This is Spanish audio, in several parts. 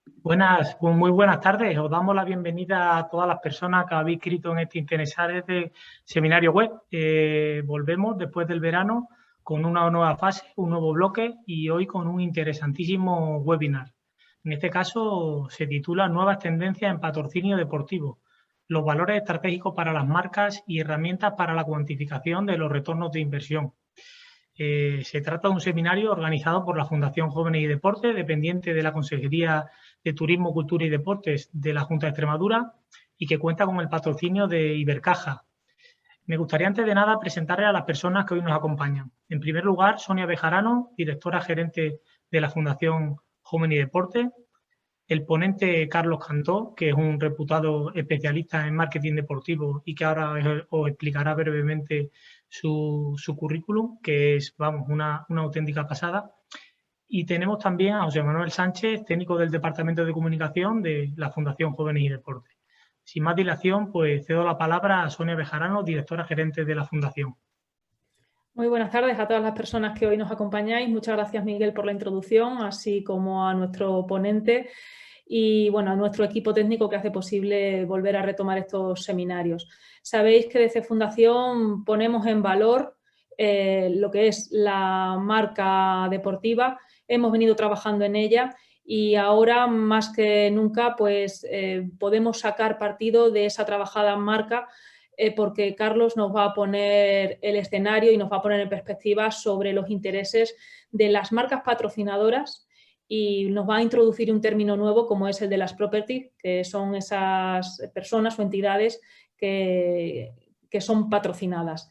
Muy buenas tardes. Os damos la bienvenida a todas las personas que habéis inscrito en este interesante seminario web. Volvemos después del verano con una nueva fase, un nuevo bloque y hoy con un interesantísimo webinar. En este caso se titula Nuevas tendencias en patrocinio deportivo, los valores estratégicos para las marcas y herramientas para la cuantificación de los retornos de inversión. Se trata de un seminario organizado por la Fundación Jóvenes y Deportes, dependiente de la Consejería de Turismo, Cultura y Deportes de la Junta de Extremadura y que cuenta con el patrocinio de Ibercaja. Me gustaría antes de nada presentarle a las personas que hoy nos acompañan. En primer lugar, Sonia Bejarano, directora gerente de la Fundación Jóvenes y Deportes. El ponente Carlos Cantó, que es un reputado especialista en marketing deportivo y que ahora os explicará brevemente su currículum, que es, vamos, una auténtica pasada. Y tenemos también a José Manuel Sánchez, técnico del Departamento de Comunicación de la Fundación Jóvenes y Deportes. Sin más dilación, pues cedo la palabra a Sonia Bejarano, directora gerente de la Fundación. Muy buenas tardes a todas las personas que hoy nos acompañáis. Muchas gracias, Miguel, por la introducción, así como a nuestro ponente y bueno, a nuestro equipo técnico que hace posible volver a retomar estos seminarios. Sabéis que desde Fundación ponemos en valor lo que es la marca deportiva. Hemos venido trabajando en ella y ahora más que nunca pues podemos sacar partido de esa trabajada marca porque Carlos nos va a poner el escenario y nos va a poner en perspectiva sobre los intereses de las marcas patrocinadoras y nos va a introducir un término nuevo como es el de las property, que son esas personas o entidades que son patrocinadas.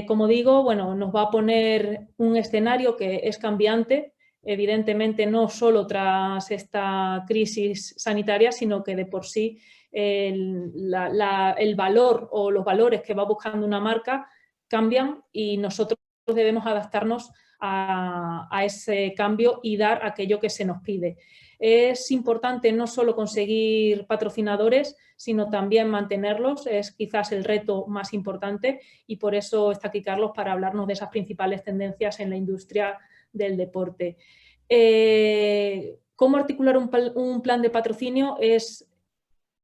Como digo, bueno, nos va a poner un escenario que es cambiante, evidentemente no solo tras esta crisis sanitaria, sino que de por sí el valor o los valores que va buscando una marca cambian y nosotros debemos adaptarnos a ese cambio y dar aquello que se nos pide. Es importante no solo conseguir patrocinadores, sino también mantenerlos, es quizás el reto más importante y por eso está aquí Carlos para hablarnos de esas principales tendencias en la industria del deporte. ¿Cómo articular un plan de patrocinio? Es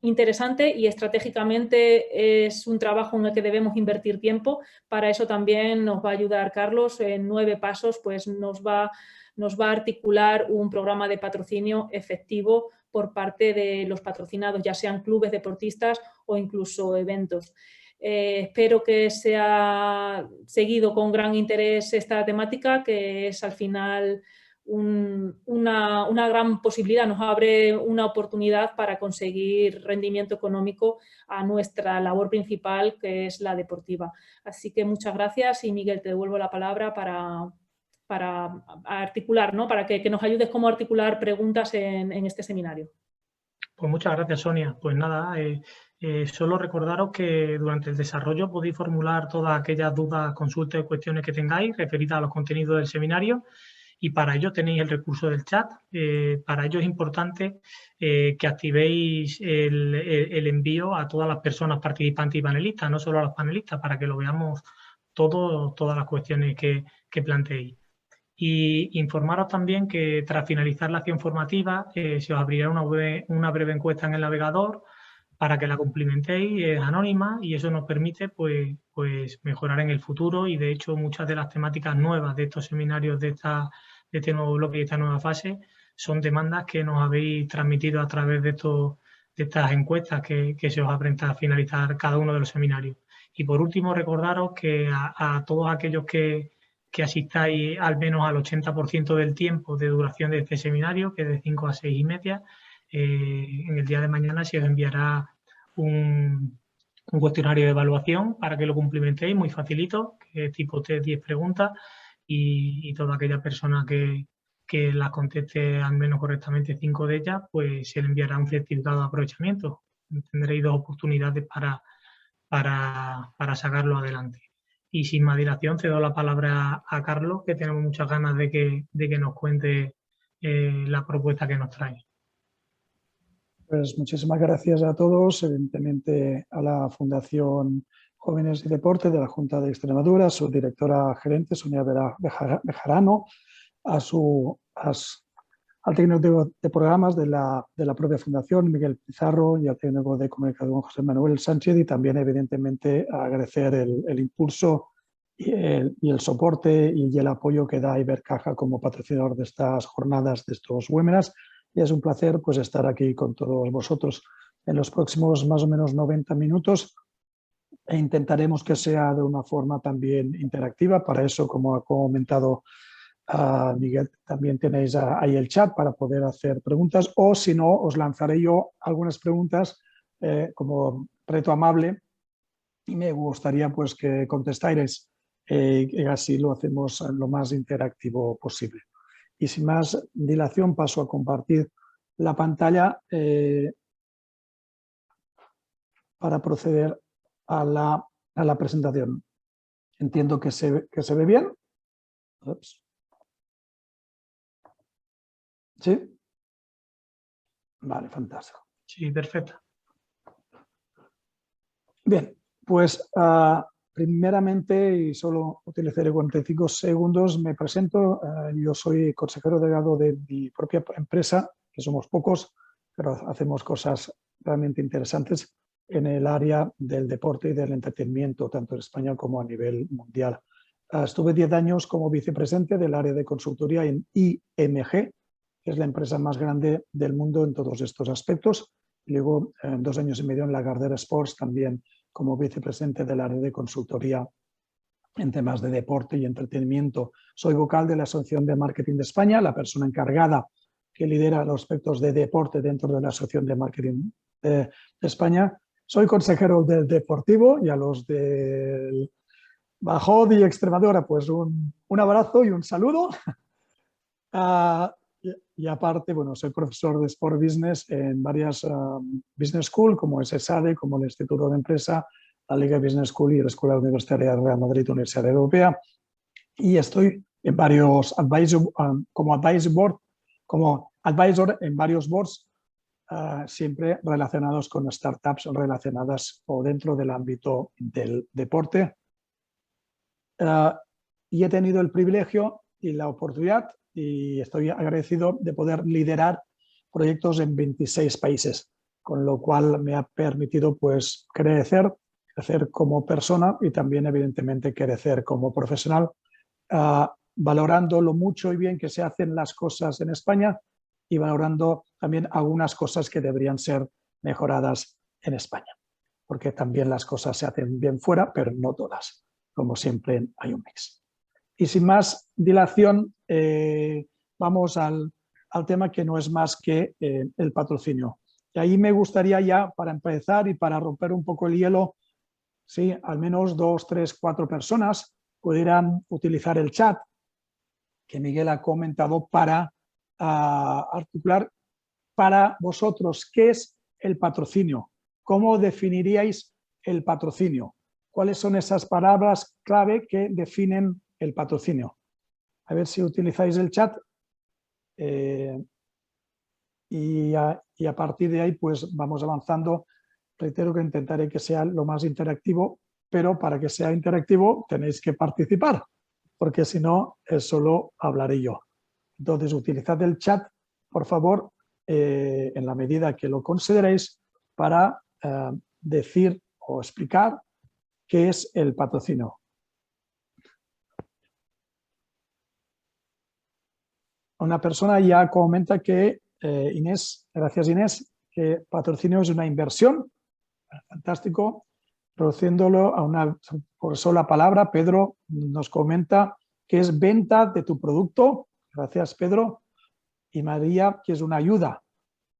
interesante y estratégicamente es un trabajo en el que debemos invertir tiempo. Para eso también nos va a ayudar Carlos. En 9 pasos pues nos va a articular un programa de patrocinio efectivo por parte de los patrocinados, ya sean clubes, deportistas o incluso eventos. Espero que sea seguido con gran interés esta temática, que es al final una gran posibilidad, nos abre una oportunidad para conseguir rendimiento económico a nuestra labor principal, que es la deportiva. Así que muchas gracias y Miguel, te devuelvo la palabra para articular, ¿no? Para que nos ayudes cómo articular preguntas en este seminario. Pues muchas gracias, Sonia. Pues nada, solo recordaros que durante el desarrollo podéis formular todas aquellas dudas, consultas y cuestiones que tengáis referidas a los contenidos del seminario y para ello tenéis el recurso del chat. Para ello es importante que activéis el envío a todas las personas participantes y panelistas, no solo a los panelistas, para que lo veamos todas las cuestiones que planteéis. Y informaros también que tras finalizar la acción formativa se os abrirá una breve encuesta en el navegador para que la cumplimentéis, es anónima y eso nos permite pues mejorar en el futuro y de hecho muchas de las temáticas nuevas de estos seminarios de este nuevo bloque y esta nueva fase son demandas que nos habéis transmitido a través de estas encuestas que se os abren tras finalizar cada uno de los seminarios. Y por último recordaros que a todos aquellos que asistáis al menos al 80% del tiempo de duración de este seminario, que es de 5 a 6 y media, en el día de mañana se os enviará un cuestionario de evaluación para que lo cumplimentéis, muy facilito, que es tipo 10 preguntas y toda aquella persona que las conteste al menos correctamente 5 de ellas, pues se le enviará un certificado de aprovechamiento. Tendréis 2 oportunidades para sacarlo adelante. Y sin más dilación, cedo la palabra a Carlos, que tenemos muchas ganas de que nos cuente la propuesta que nos trae. Pues muchísimas gracias a todos, evidentemente a la Fundación Jóvenes y Deporte de la Junta de Extremadura, a su directora gerente, Sonia Bejarano, a al técnico de programas de la propia Fundación, Miguel Pizarro, y al técnico de comunicación, José Manuel Sánchez, y también, evidentemente, agradecer el impulso y el soporte y el apoyo que da Ibercaja como patrocinador de estas jornadas, de estos webinars. Y es un placer pues, estar aquí con todos vosotros en los próximos más o menos 90 minutos. E intentaremos que sea de una forma también interactiva. Para eso, como ha comentado Miguel, también tenéis ahí el chat para poder hacer preguntas, o si no, os lanzaré yo algunas preguntas como reto amable y me gustaría pues que contestarais y así lo hacemos lo más interactivo posible. Y sin más dilación paso a compartir la pantalla para proceder a la presentación. Entiendo que se ve bien. Ups. ¿Sí? Vale, fantástico. Sí, perfecto. Bien, pues primeramente, y solo utilizaré 45 segundos, me presento. Yo soy consejero delegado de mi propia empresa, que somos pocos, pero hacemos cosas realmente interesantes en el área del deporte y del entretenimiento, tanto en España como a nivel mundial. Estuve 10 años como vicepresidente del área de consultoría en IMG, que es la empresa más grande del mundo en todos estos aspectos. Y luego 2 años y medio en Lagardère Sports, también como vicepresidente del área de consultoría en temas de deporte y entretenimiento. Soy vocal de la Asociación de Marketing de España, la persona encargada que lidera los aspectos de deporte dentro de la Asociación de Marketing de España. Soy consejero del Deportivo, y a los del Bajod y Extremadura, pues un abrazo y un saludo. Y aparte, bueno, soy profesor de Sport Business en varias Business School, como es ESADE, como el Instituto de Empresa, la Liga Business School y la Escuela Universitaria de Real Madrid, Universidad Europea. Y estoy en varios como advisor en varios boards, siempre relacionados con startups relacionadas o dentro del ámbito del deporte. Y he tenido el privilegio y la oportunidad, y estoy agradecido de poder liderar proyectos en 26 países, con lo cual me ha permitido pues crecer como persona y también evidentemente crecer como profesional, valorando lo mucho y bien que se hacen las cosas en España y valorando también algunas cosas que deberían ser mejoradas en España, porque también las cosas se hacen bien fuera, pero no todas. Como siempre hay un mix. Y sin más dilación, vamos al tema, que no es más que el patrocinio. Y ahí me gustaría ya, para empezar y para romper un poco el hielo, ¿sí? Al menos 2, 3, 4 personas pudieran utilizar el chat que Miguel ha comentado para articular para vosotros qué es el patrocinio, cómo definiríais el patrocinio. ¿Cuáles son esas palabras clave que definen el patrocinio? A ver si utilizáis el chat y a partir de ahí pues vamos avanzando. Reitero que intentaré que sea lo más interactivo, pero para que sea interactivo tenéis que participar, porque si no solo hablaré yo. Entonces utilizad el chat, por favor, en la medida que lo consideréis, para decir o explicar qué es el patrocinio. Una persona ya comenta que, Inés, gracias Inés, que patrocinio es una inversión. Fantástico. Traduciéndolo a una por sola palabra, Pedro nos comenta que es venta de tu producto. Gracias, Pedro. Y María, que es una ayuda.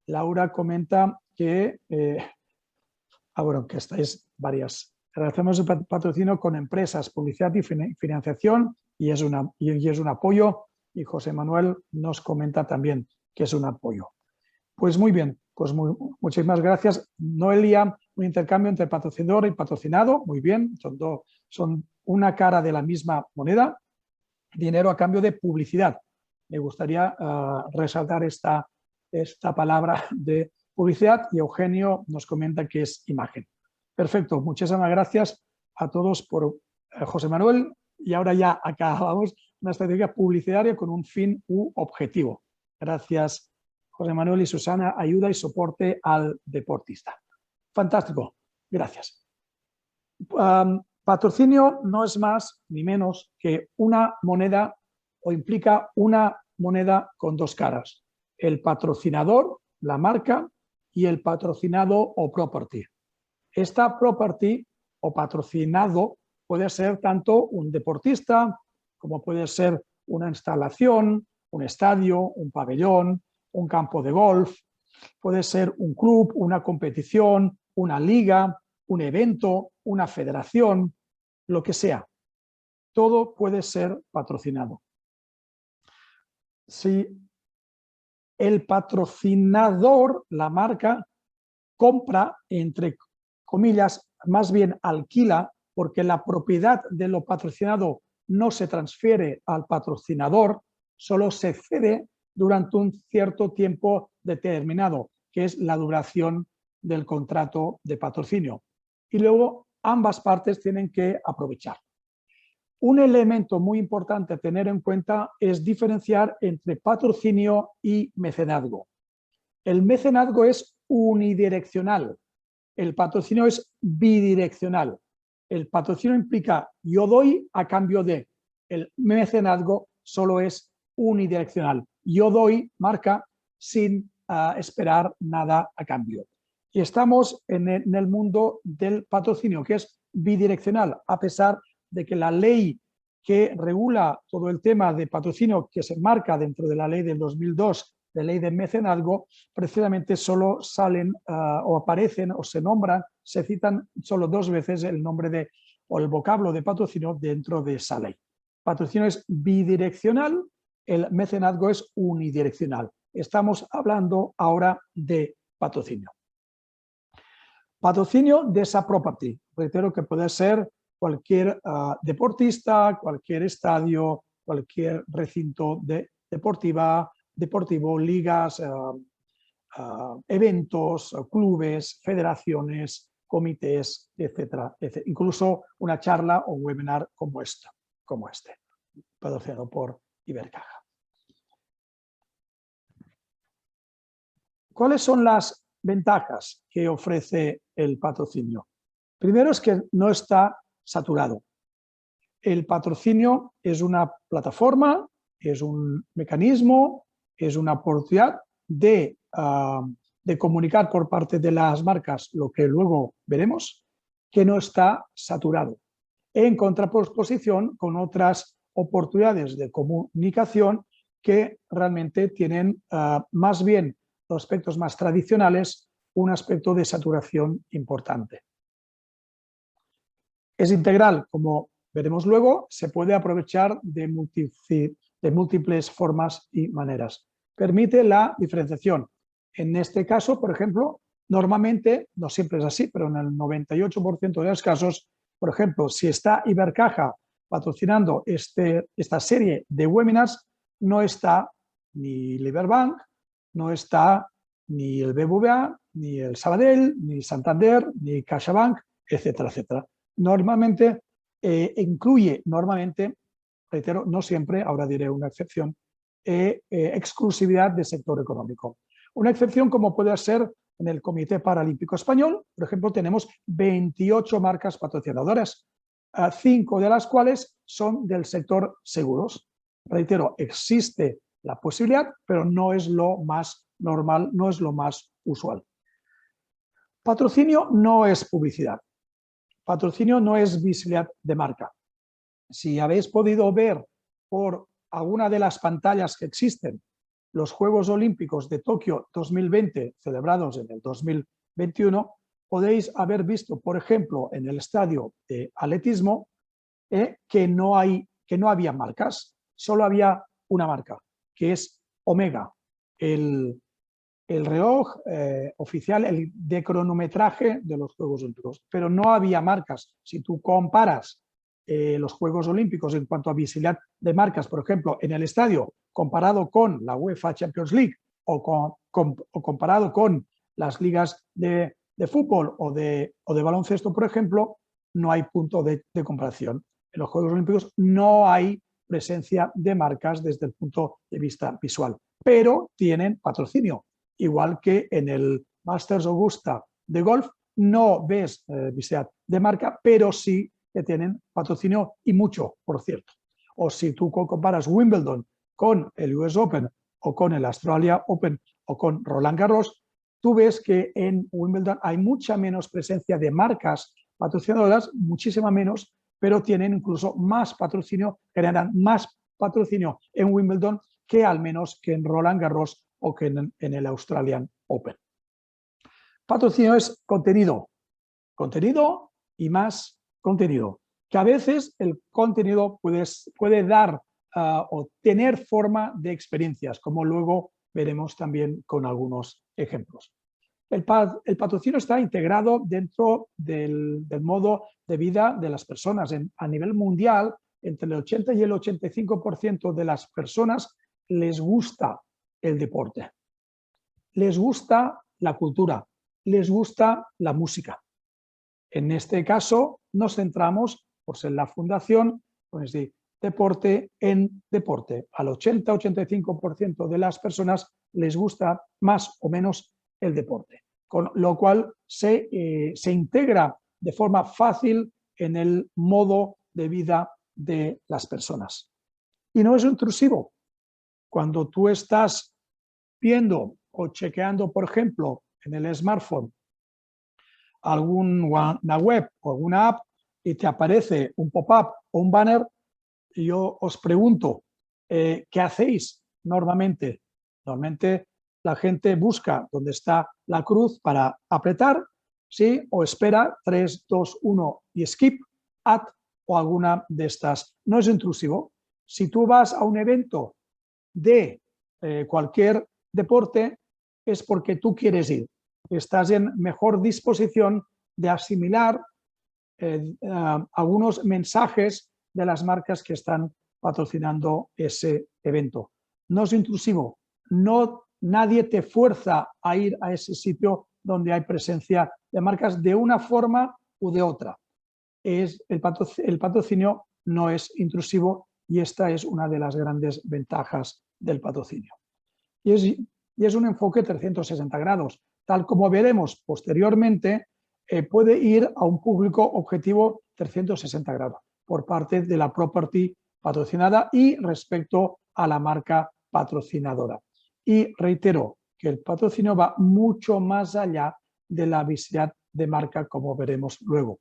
Laura comenta que, bueno, que estáis varias. Realizamos el patrocinio con empresas, publicidad y financiación, y es un apoyo. Y José Manuel nos comenta también que es un apoyo. Pues muy bien, pues muchísimas gracias. Noelia, un intercambio entre patrocinador y patrocinado, muy bien, son una cara de la misma moneda. Dinero a cambio de publicidad. Me gustaría resaltar esta palabra de publicidad, y Eugenio nos comenta que es imagen. Perfecto, muchísimas gracias a todos por José Manuel. Y ahora ya acabamos una estrategia publicitaria con un fin u objetivo. Gracias, José Manuel y Susana. Ayuda y soporte al deportista. Fantástico. Gracias. Patrocinio no es más ni menos que una moneda o implica una moneda con dos caras. El patrocinador, la marca, y el patrocinado o property. Esta property o patrocinado puede ser tanto un deportista como puede ser una instalación, un estadio, un pabellón, un campo de golf, puede ser un club, una competición, una liga, un evento, una federación, lo que sea. Todo puede ser patrocinado. Si el patrocinador, la marca, compra, entre comillas, más bien alquila, porque la propiedad de lo patrocinado no se transfiere al patrocinador, solo se cede durante un cierto tiempo determinado, que es la duración del contrato de patrocinio. Y luego ambas partes tienen que aprovechar. Un elemento muy importante a tener en cuenta es diferenciar entre patrocinio y mecenazgo. El mecenazgo es unidireccional, el patrocinio es bidireccional. El patrocinio implica yo doy a cambio de. El mecenazgo solo es unidireccional. Yo doy, marca, sin esperar nada a cambio. Y estamos en el mundo del patrocinio, que es bidireccional, a pesar de que la ley que regula todo el tema de patrocinio, que se enmarca dentro de la ley del 2002, de ley de mecenazgo, precisamente solo salen o aparecen o se nombran, se citan solo dos veces el nombre o el vocablo de patrocinio dentro de esa ley. Patrocinio es bidireccional, el mecenazgo es unidireccional. Estamos hablando ahora de patrocinio. Patrocinio de esa property, reitero que puede ser cualquier deportista, cualquier estadio, cualquier recinto deportivo, ligas, eventos, clubes, federaciones, comités, etcétera, etcétera. Incluso una charla o un webinar como este, patrocinado por Ibercaja. ¿Cuáles son las ventajas que ofrece el patrocinio? Primero es que no está saturado. El patrocinio es una plataforma, es un mecanismo, es una oportunidad de comunicar por parte de las marcas lo que luego veremos, que no está saturado. En contraposición con otras oportunidades de comunicación que realmente tienen más bien los aspectos más tradicionales, un aspecto de saturación importante. Es integral, como veremos luego, se puede aprovechar de múltiples formas y maneras. Permite la diferenciación. En este caso, por ejemplo, normalmente, no siempre es así, pero en el 98% de los casos, por ejemplo, si está Ibercaja patrocinando esta serie de webinars, no está ni Liberbank, no está ni el BBVA, ni el Sabadell, ni Santander, ni CaixaBank, etcétera, etcétera. Normalmente incluye, reitero, no siempre, ahora diré una excepción, exclusividad de sector económico. Una excepción como puede ser en el Comité Paralímpico Español, por ejemplo, tenemos 28 marcas patrocinadoras, 5 de las cuales son del sector seguros. Reitero, existe la posibilidad, pero no es lo más normal, no es lo más usual. Patrocinio no es publicidad. Patrocinio no es visibilidad de marca. Si habéis podido ver por alguna de las pantallas que existen los Juegos Olímpicos de Tokio 2020 celebrados en el 2021, podéis haber visto, por ejemplo, en el estadio de atletismo, que no había marcas, solo había una marca, que es Omega, el reloj oficial, el de cronometraje de los Juegos Olímpicos, pero no había marcas. Si tú comparas los Juegos Olímpicos en cuanto a visibilidad de marcas, por ejemplo, en el estadio, comparado con la UEFA Champions League o comparado con las ligas de fútbol o de baloncesto, por ejemplo, no hay punto de comparación. En los Juegos Olímpicos no hay presencia de marcas desde el punto de vista visual, pero tienen patrocinio, igual que en el Masters Augusta de golf no ves visibilidad de marca, pero sí que tienen patrocinio y mucho, por cierto. O si tú comparas Wimbledon con el US Open o con el Australia Open o con Roland Garros, tú ves que en Wimbledon hay mucha menos presencia de marcas patrocinadoras, muchísima menos, pero tienen incluso más patrocinio, generan más patrocinio en Wimbledon que al menos que en Roland Garros o que en el Australian Open. Patrocinio es contenido, contenido y más contenido, que a veces el contenido puede dar o tener forma de experiencias, como luego veremos también con algunos ejemplos. El patrocinio está integrado dentro del modo de vida de las personas. A nivel mundial, entre el 80 y el 85% de las personas les gusta el deporte, les gusta la cultura, les gusta la música. En este caso nos centramos pues, en la fundación, pues, de deporte en deporte. Al 80-85% de las personas les gusta más o menos el deporte, con lo cual se integra de forma fácil en el modo de vida de las personas. Y no es intrusivo. Cuando tú estás viendo o chequeando, por ejemplo, en el smartphone, alguna web o alguna app y te aparece un pop-up o un banner, y yo os pregunto, ¿qué hacéis normalmente? Normalmente la gente busca donde está la cruz para apretar, ¿sí? O espera 3, 2, 1 y skip, add o alguna de estas. No es intrusivo. Si tú vas a un evento de cualquier deporte, es porque tú quieres ir. Estás en mejor disposición de asimilar algunos mensajes de las marcas que están patrocinando ese evento. No es intrusivo, nadie te fuerza a ir a ese sitio donde hay presencia de marcas de una forma u de otra. El patrocinio no es intrusivo y esta es una de las grandes ventajas del patrocinio. Y es un enfoque 360 grados. Tal como veremos posteriormente, puede ir a un público objetivo 360 grados por parte de la property patrocinada y respecto a la marca patrocinadora. Y reitero que el patrocinio va mucho más allá de la visibilidad de marca, como veremos luego.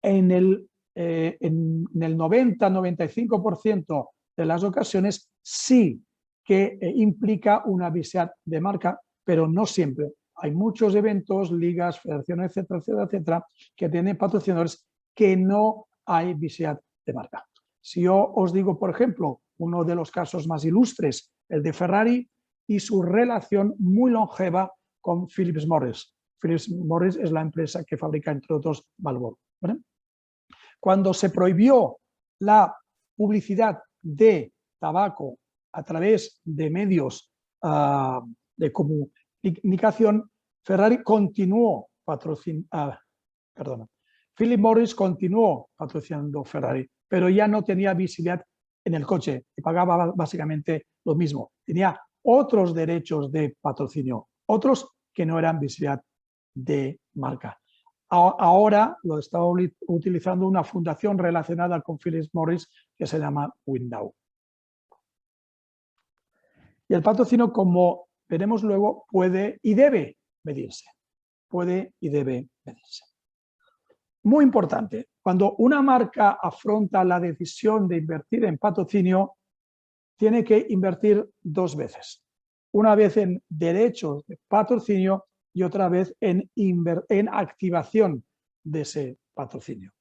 En el 90-95% de las ocasiones sí que implica una visibilidad de marca, pero no siempre. Hay muchos eventos, ligas, federaciones, etcétera, etcétera, etcétera, que tienen patrocinadores que no hay visibilidad de marca. Si yo os digo, por ejemplo, uno de los casos más ilustres, el de Ferrari y su relación muy longeva con Philip Morris. Philip Morris es la empresa que fabrica, entre otros, Marlboro, ¿vale? Cuando se prohibió la publicidad de tabaco a través de medios de comunicación, Philip Morris continuó patrocinando Ferrari, pero ya no tenía visibilidad en el coche y pagaba básicamente lo mismo. Tenía otros derechos de patrocinio, otros que no eran visibilidad de marca. Ahora lo está utilizando una fundación relacionada con Philip Morris que se llama Window. Y el patrocinio, como veremos luego, puede y debe medirse. Puede y debe medirse. Muy importante, cuando una marca afronta la decisión de invertir en patrocinio, tiene que invertir dos veces. Una vez en derechos de patrocinio y otra vez en activación de ese patrocinio.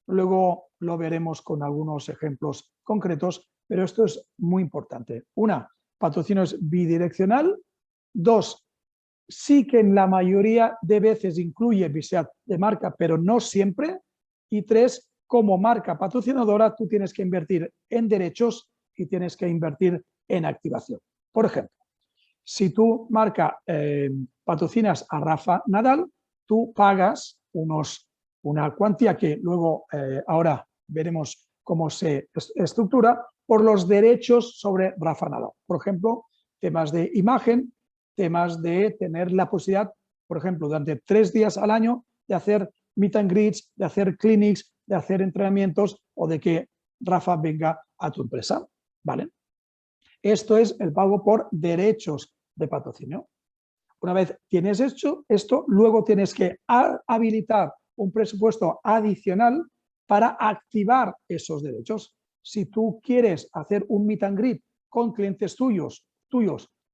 Luego lo veremos con algunos ejemplos concretos, pero esto es muy importante. Una, patrocinio es bidireccional. Dos, sí que en la mayoría de veces incluye visibilidad de marca, pero no siempre. Y tres, como marca patrocinadora, tú tienes que invertir en derechos y tienes que invertir en activación. Por ejemplo, si tú, marca, patrocinas a Rafa Nadal, tú pagas una cuantía que luego ahora veremos cómo se estructura, por los derechos sobre Rafa Nadal. Por ejemplo, temas de imagen, temas de tener la posibilidad, por ejemplo, durante 3 días al año de hacer meet and greets, de hacer clinics, de hacer entrenamientos o de que Rafa venga a tu empresa, ¿vale? Esto es el pago por derechos de patrocinio. Una vez tienes hecho esto, luego tienes que habilitar un presupuesto adicional para activar esos derechos. Si tú quieres hacer un meet and greet con clientes tuyos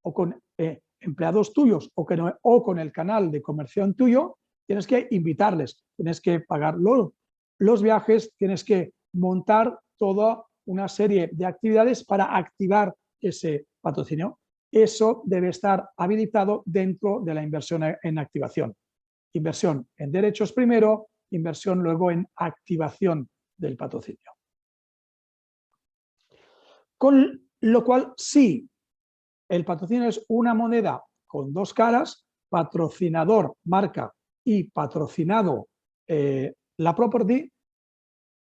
o con empleados tuyos o con el canal de conversión tuyo, tienes que invitarles, tienes que pagar los viajes, tienes que montar toda una serie de actividades para activar ese patrocinio. Eso debe estar habilitado dentro de la inversión en activación. Inversión en derechos primero, inversión luego en activación del patrocinio. Con lo cual, sí, el patrocinio es una moneda con 2 caras, patrocinador, marca, y patrocinado, la property.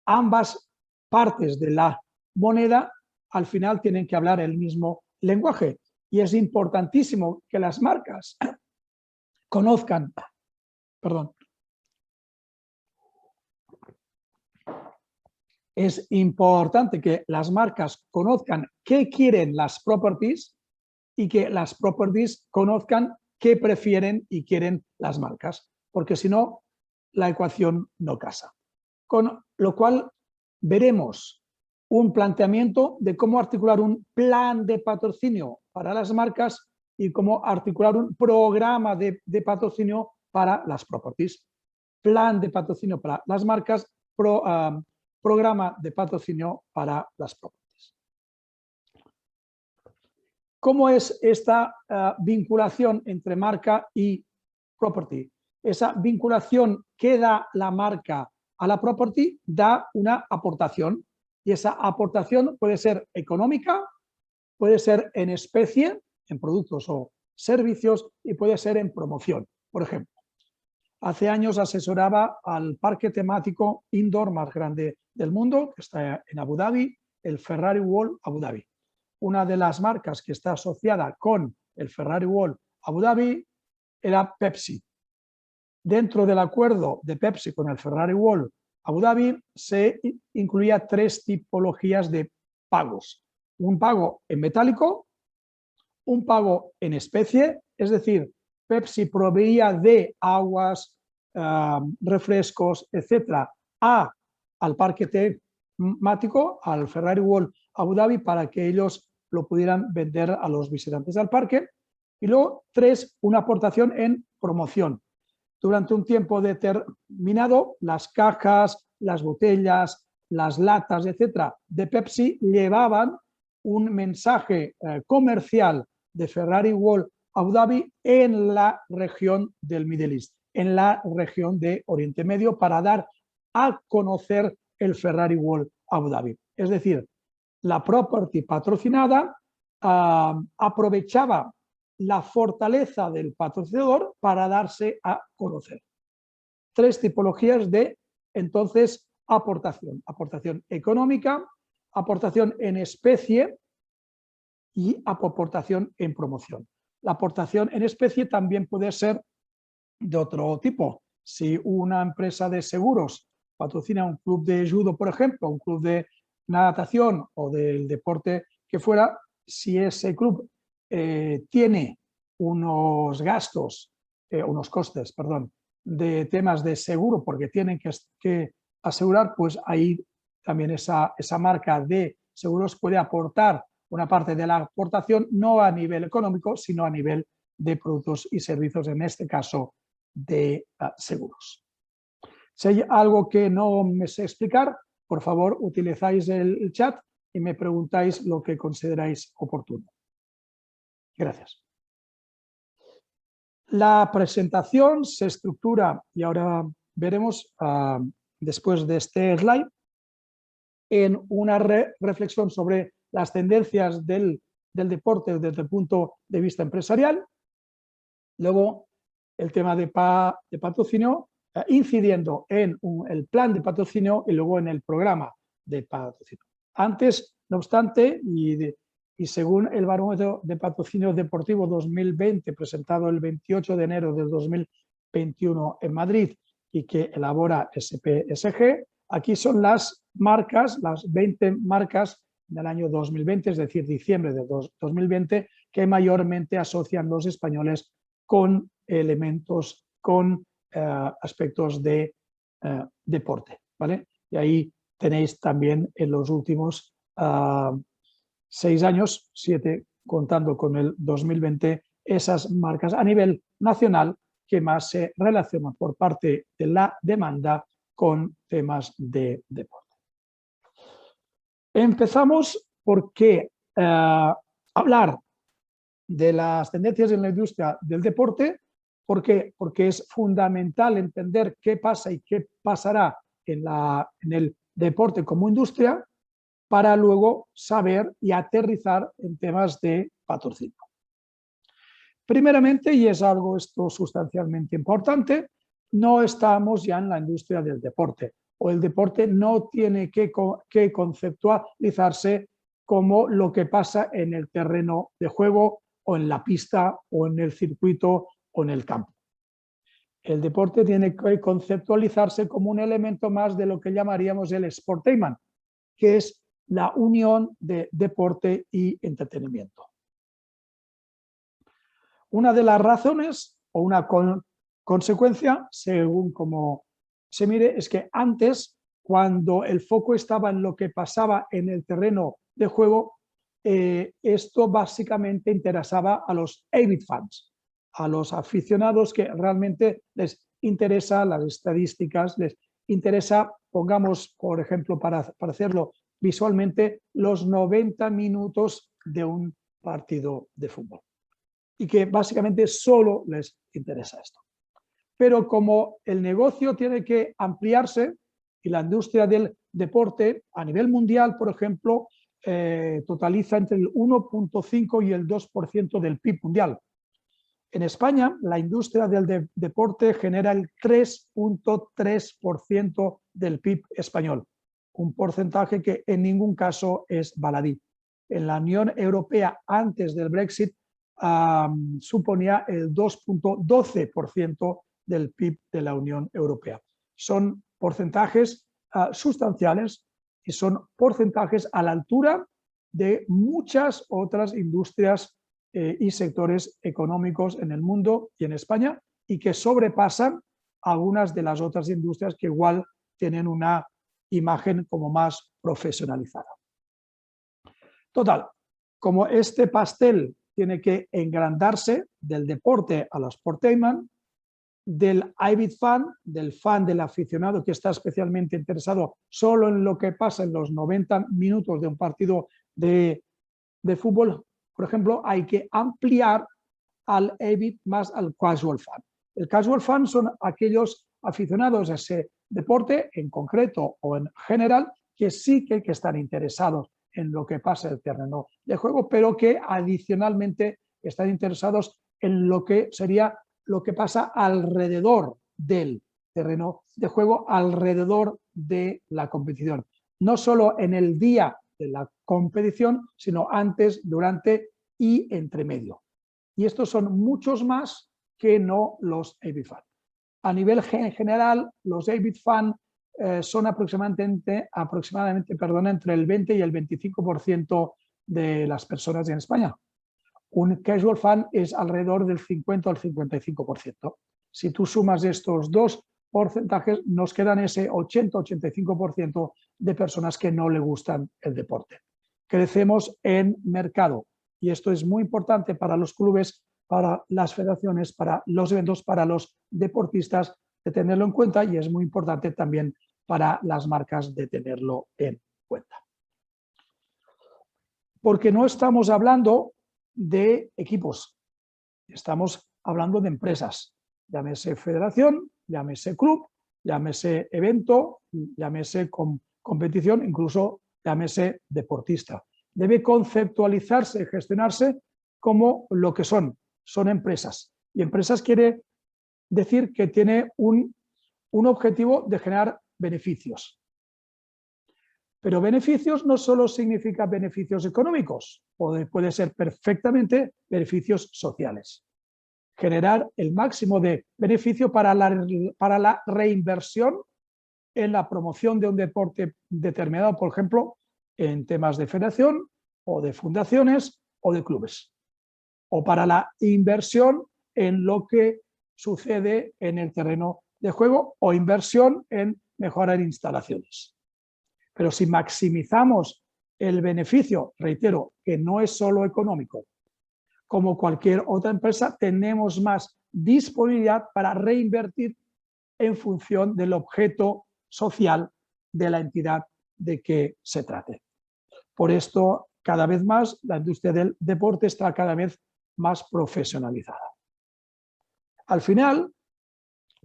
Ambas partes de la moneda al final tienen que hablar el mismo lenguaje. Y es importantísimo que las marcas conozcan, es importante que las marcas conozcan qué quieren las properties y que las properties conozcan qué prefieren y quieren las marcas, porque si no, la ecuación no casa. Con lo cual veremos un planteamiento de cómo articular un plan de patrocinio para las marcas y cómo articular un programa de patrocinio para las properties. Plan de patrocinio para las marcas, programa de patrocinio para las properties. ¿Cómo es esta vinculación entre marca y property? Esa vinculación que da la marca a la property da una aportación, y esa aportación puede ser económica, puede ser en especie, en productos o servicios, y puede ser en promoción. Por ejemplo, hace años asesoraba al parque temático indoor más grande del mundo, que está en Abu Dhabi, el Ferrari World Abu Dhabi. Una de las marcas que está asociada con el Ferrari World Abu Dhabi era Pepsi. Dentro del acuerdo de Pepsi con el Ferrari World Abu Dhabi se incluía 3 tipologías de pagos. Un pago en metálico, un pago en especie, es decir, Pepsi proveía de aguas, refrescos, etcétera, al parque temático, al Ferrari World Abu Dhabi, para que ellos lo pudieran vender a los visitantes al parque. Y luego 3, una aportación en promoción. Durante un tiempo determinado, las cajas, las botellas, las latas, etcétera, de Pepsi llevaban un mensaje comercial de Ferrari World Abu Dhabi en la región del Middle East, en la región de Oriente Medio, para dar a conocer el Ferrari World Abu Dhabi. Es decir, la property patrocinada aprovechaba la fortaleza del patrocinador para darse a conocer. 3 tipologías de, entonces, aportación. Aportación económica, aportación en especie y aportación en promoción. La aportación en especie también puede ser de otro tipo. Si una empresa de seguros patrocina un club de judo, por ejemplo, un club de natación o del deporte que fuera, si ese club tiene unos gastos, unos costes, perdón, de temas de seguro porque tienen que asegurar, pues ahí también esa marca de seguros puede aportar una parte de la aportación, no a nivel económico, sino a nivel de productos y servicios, en este caso de seguros. Si hay algo que no me sé explicar, por favor utilizáis el chat y me preguntáis lo que consideráis oportuno. Gracias. La presentación se estructura, y ahora veremos después de este slide, en una reflexión sobre las tendencias del deporte desde el punto de vista empresarial, luego el tema de patrocinio, incidiendo en el plan de patrocinio y luego en el programa de patrocinio. Antes No obstante, y según el Barómetro de Patrocinio Deportivo 2020, presentado el 28 de enero del 2021 en Madrid y que elabora SPSG, aquí son las marcas, las 20 marcas del año 2020, es decir, diciembre de 2020, que mayormente asocian los españoles con elementos, con aspectos de deporte, ¿vale? Y ahí tenéis también en los últimos 6 años, 7 contando con el 2020, esas marcas a nivel nacional que más se relacionan por parte de la demanda con temas de deporte. Empezamos porque hablar de las tendencias en la industria del deporte, porque es fundamental entender qué pasa y qué pasará en el deporte como industria, para luego saber y aterrizar en temas de patrocinio. Primeramente, y es algo esto sustancialmente importante, no estamos ya en la industria del deporte, o el deporte no tiene que conceptualizarse como lo que pasa en el terreno de juego o en la pista o en el circuito o en el campo. El deporte tiene que conceptualizarse como un elemento más de lo que llamaríamos el sportainment, que es la unión de deporte y entretenimiento. Una de las razones o una consecuencia, según como se mire, es que antes, cuando el foco estaba en lo que pasaba en el terreno de juego, esto básicamente interesaba a los avid fans, a los aficionados que realmente les interesa las estadísticas, les interesa, pongamos por ejemplo para hacerlo visualmente, los 90 minutos de un partido de fútbol. Y que básicamente solo les interesa esto. Pero como el negocio tiene que ampliarse y la industria del deporte a nivel mundial, por ejemplo, totaliza entre el 1,5 y el 2% del PIB mundial. En España, la industria del deporte genera el 3,3% del PIB español, un porcentaje que en ningún caso es baladí. En la Unión Europea, antes del Brexit, suponía el 2,12% del PIB de la Unión Europea. Son porcentajes sustanciales y son porcentajes a la altura de muchas otras industrias y sectores económicos en el mundo y en España, y que sobrepasan algunas de las otras industrias que igual tienen una imagen como más profesionalizada. Total, como este pastel tiene que engrandarse del deporte a los sportainment, del avid fan, del aficionado que está especialmente interesado solo en lo que pasa en los 90 minutos de un partido de fútbol, por ejemplo, hay que ampliar al avid más al casual fan. El casual fan son aquellos aficionados a ese deporte en concreto o en general que sí que están interesados en lo que pasa en el terreno de juego, pero que adicionalmente están interesados en lo que sería lo que pasa alrededor del terreno de juego, alrededor de la competición. No solo en el día de la competición, sino antes, durante y entre medio. Y estos son muchos más que no los avid fan. A nivel general, los avid fan son aproximadamente entre el 20 y el 25% de las personas en España. Un casual fan es alrededor del 50 al 55%. Si tú sumas estos dos porcentajes, nos quedan ese 80-85% de personas que no le gustan el deporte. Crecemos en mercado y esto es muy importante para los clubes, para las federaciones, para los eventos, para los deportistas, de tenerlo en cuenta, y es muy importante también para las marcas de tenerlo en cuenta. Porque no estamos hablando de equipos, estamos hablando de empresas, llámese federación, llámese club, llámese evento, llámese competición, incluso llámese deportista. Debe conceptualizarse y gestionarse como lo que son empresas. Y empresas quiere decir que tiene un objetivo de generar beneficios. Pero beneficios no solo significa beneficios económicos, puede ser perfectamente beneficios sociales. Generar el máximo de beneficio para la reinversión en la promoción de un deporte determinado, por ejemplo, en temas de federación o de fundaciones o de clubes. O para la inversión en lo que sucede en el terreno de juego o inversión en mejorar instalaciones. Pero si maximizamos el beneficio, reitero, que no es solo económico, como cualquier otra empresa, tenemos más disponibilidad para reinvertir en función del objeto social de la entidad de que se trate. Por esto, cada vez más, la industria del deporte está cada vez más profesionalizada. Al final,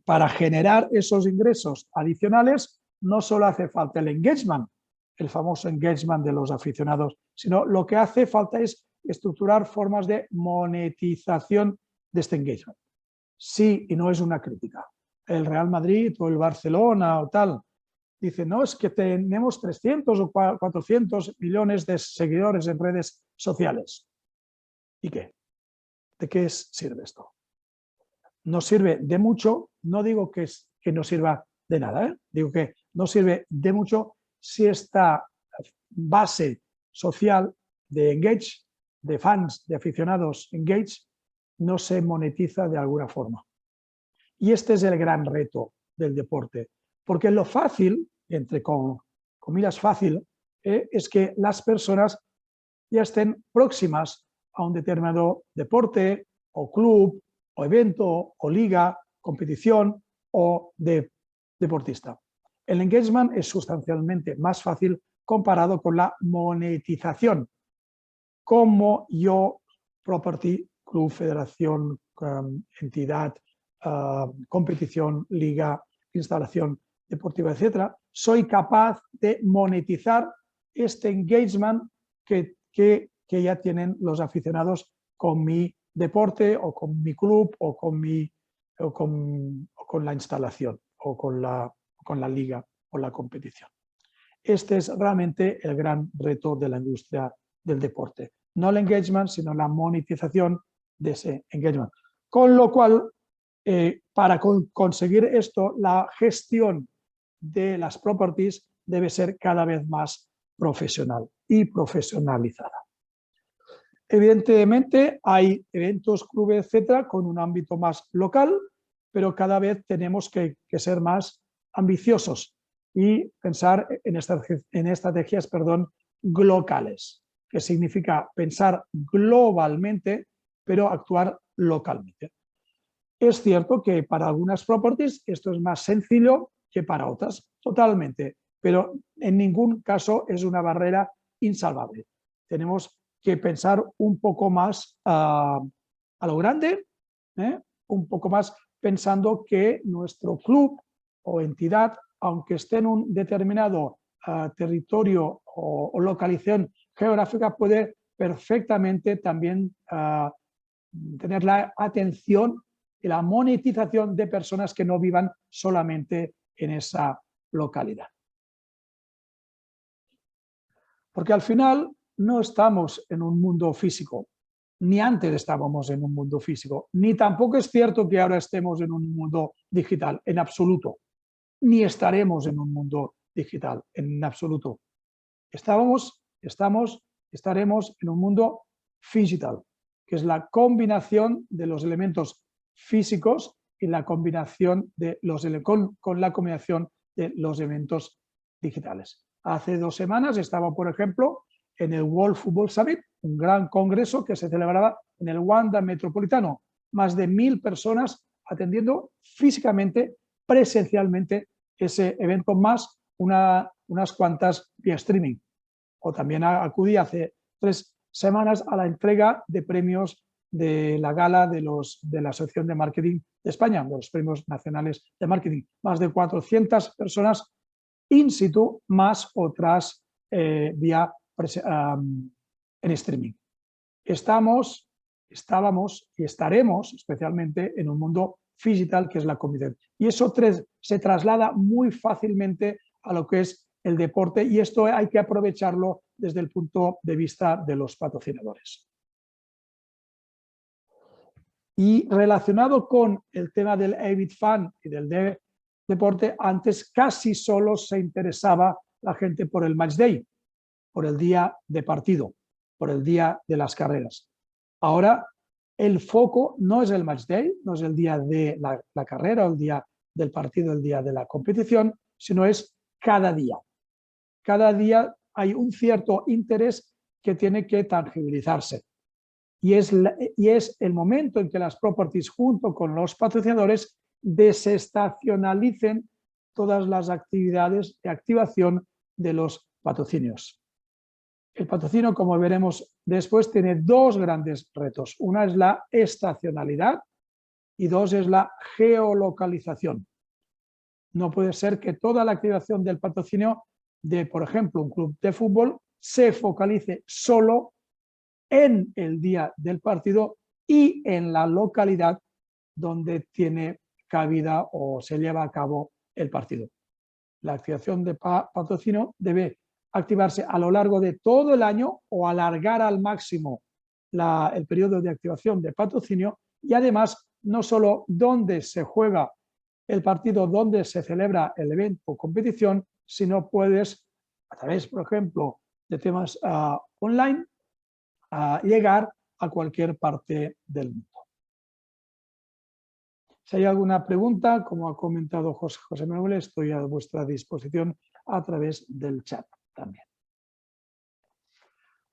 para generar esos ingresos adicionales, no solo hace falta el engagement, el famoso engagement de los aficionados, sino lo que hace falta es estructurar formas de monetización de este engagement. Sí, y no es una crítica. El Real Madrid o el Barcelona o tal, dicen, no, es que tenemos 300 o 400 millones de seguidores en redes sociales. ¿Y qué? ¿De qué sirve esto? No sirve de mucho, no digo que no sirva de nada, digo que no sirve de mucho si esta base social de engage, de fans, de aficionados engage, no se monetiza de alguna forma. Y este es el gran reto del deporte, porque lo fácil, entre comillas fácil, es que las personas ya estén próximas a un determinado deporte o club o evento o liga, competición o deportista. El engagement es sustancialmente más fácil comparado con la monetización, como yo, property, club, federación, entidad, competición, liga, instalación deportiva, etcétera, soy capaz de monetizar este engagement que ya tienen los aficionados con mi deporte o con mi club o con la instalación o con la liga o la competición. Este es realmente el gran reto de la industria del deporte. No el engagement, sino la monetización de ese engagement. Con lo cual, para conseguir esto, la gestión de las properties debe ser cada vez más profesional y profesionalizada. Evidentemente hay eventos, clubes, etcétera, con un ámbito más local, pero cada vez tenemos que ser más ambiciosos y pensar en estrategias globales, que significa pensar globalmente, pero actuar localmente. Es cierto que para algunas properties esto es más sencillo que para otras, totalmente, pero en ningún caso es una barrera insalvable. Tenemos que pensar un poco más a lo grande, un poco más pensando que nuestro club o entidad, aunque esté en un determinado territorio o localización geográfica, puede perfectamente también tener la atención y la monetización de personas que no vivan solamente en esa localidad. Porque al final no estamos en un mundo físico, ni antes estábamos en un mundo físico, ni tampoco es cierto que ahora estemos en un mundo digital, en absoluto, ni estaremos en un mundo digital, en absoluto. Estaremos en un mundo digital, que es la combinación de los elementos físicos y la combinación de con la combinación de los eventos digitales. Hace 2 semanas estaba, por ejemplo, en el World Football Summit, un gran congreso que se celebraba en el Wanda Metropolitano. Más de 1000 personas atendiendo físicamente, presencialmente, ese evento, más unas cuantas vía streaming. O también acudí hace 3 semanas a la entrega de premios de la gala de la Asociación de Marketing de España, de los premios nacionales de marketing. Más de 400 personas in situ, más otras vía en streaming. Estábamos y estaremos especialmente en un mundo digital, que es la comunidad. Y eso se traslada muy fácilmente a lo que es el deporte, y esto hay que aprovecharlo desde el punto de vista de los patrocinadores. Y relacionado con el tema del Avid Fan y del deporte, antes casi solo se interesaba la gente por el match day, por el día de partido, por el día de las carreras. Ahora el foco no es el match day, no es el día de la carrera, el día del partido, el día de la competición, sino es cada día. Cada día hay un cierto interés que tiene que tangibilizarse. Y es el momento en que las properties, junto con los patrocinadores, desestacionalicen todas las actividades de activación de los patrocinios. El patrocinio, como veremos después, tiene dos grandes retos. Una es la estacionalidad y dos es la geolocalización. No puede ser que toda la activación del patrocinio de, por ejemplo, un club de fútbol se focalice solo en el día del partido y en la localidad donde tiene cabida o se lleva a cabo el partido. La activación de patrocinio debe activarse a lo largo de todo el año o alargar al máximo el periodo de activación de patrocinio, y además no solo donde se juega el partido, donde se celebra el evento o competición, sino puedes, a través, por ejemplo, de temas online, llegar a cualquier parte del mundo. Si hay alguna pregunta, como ha comentado José Manuel, estoy a vuestra disposición a través del chat también.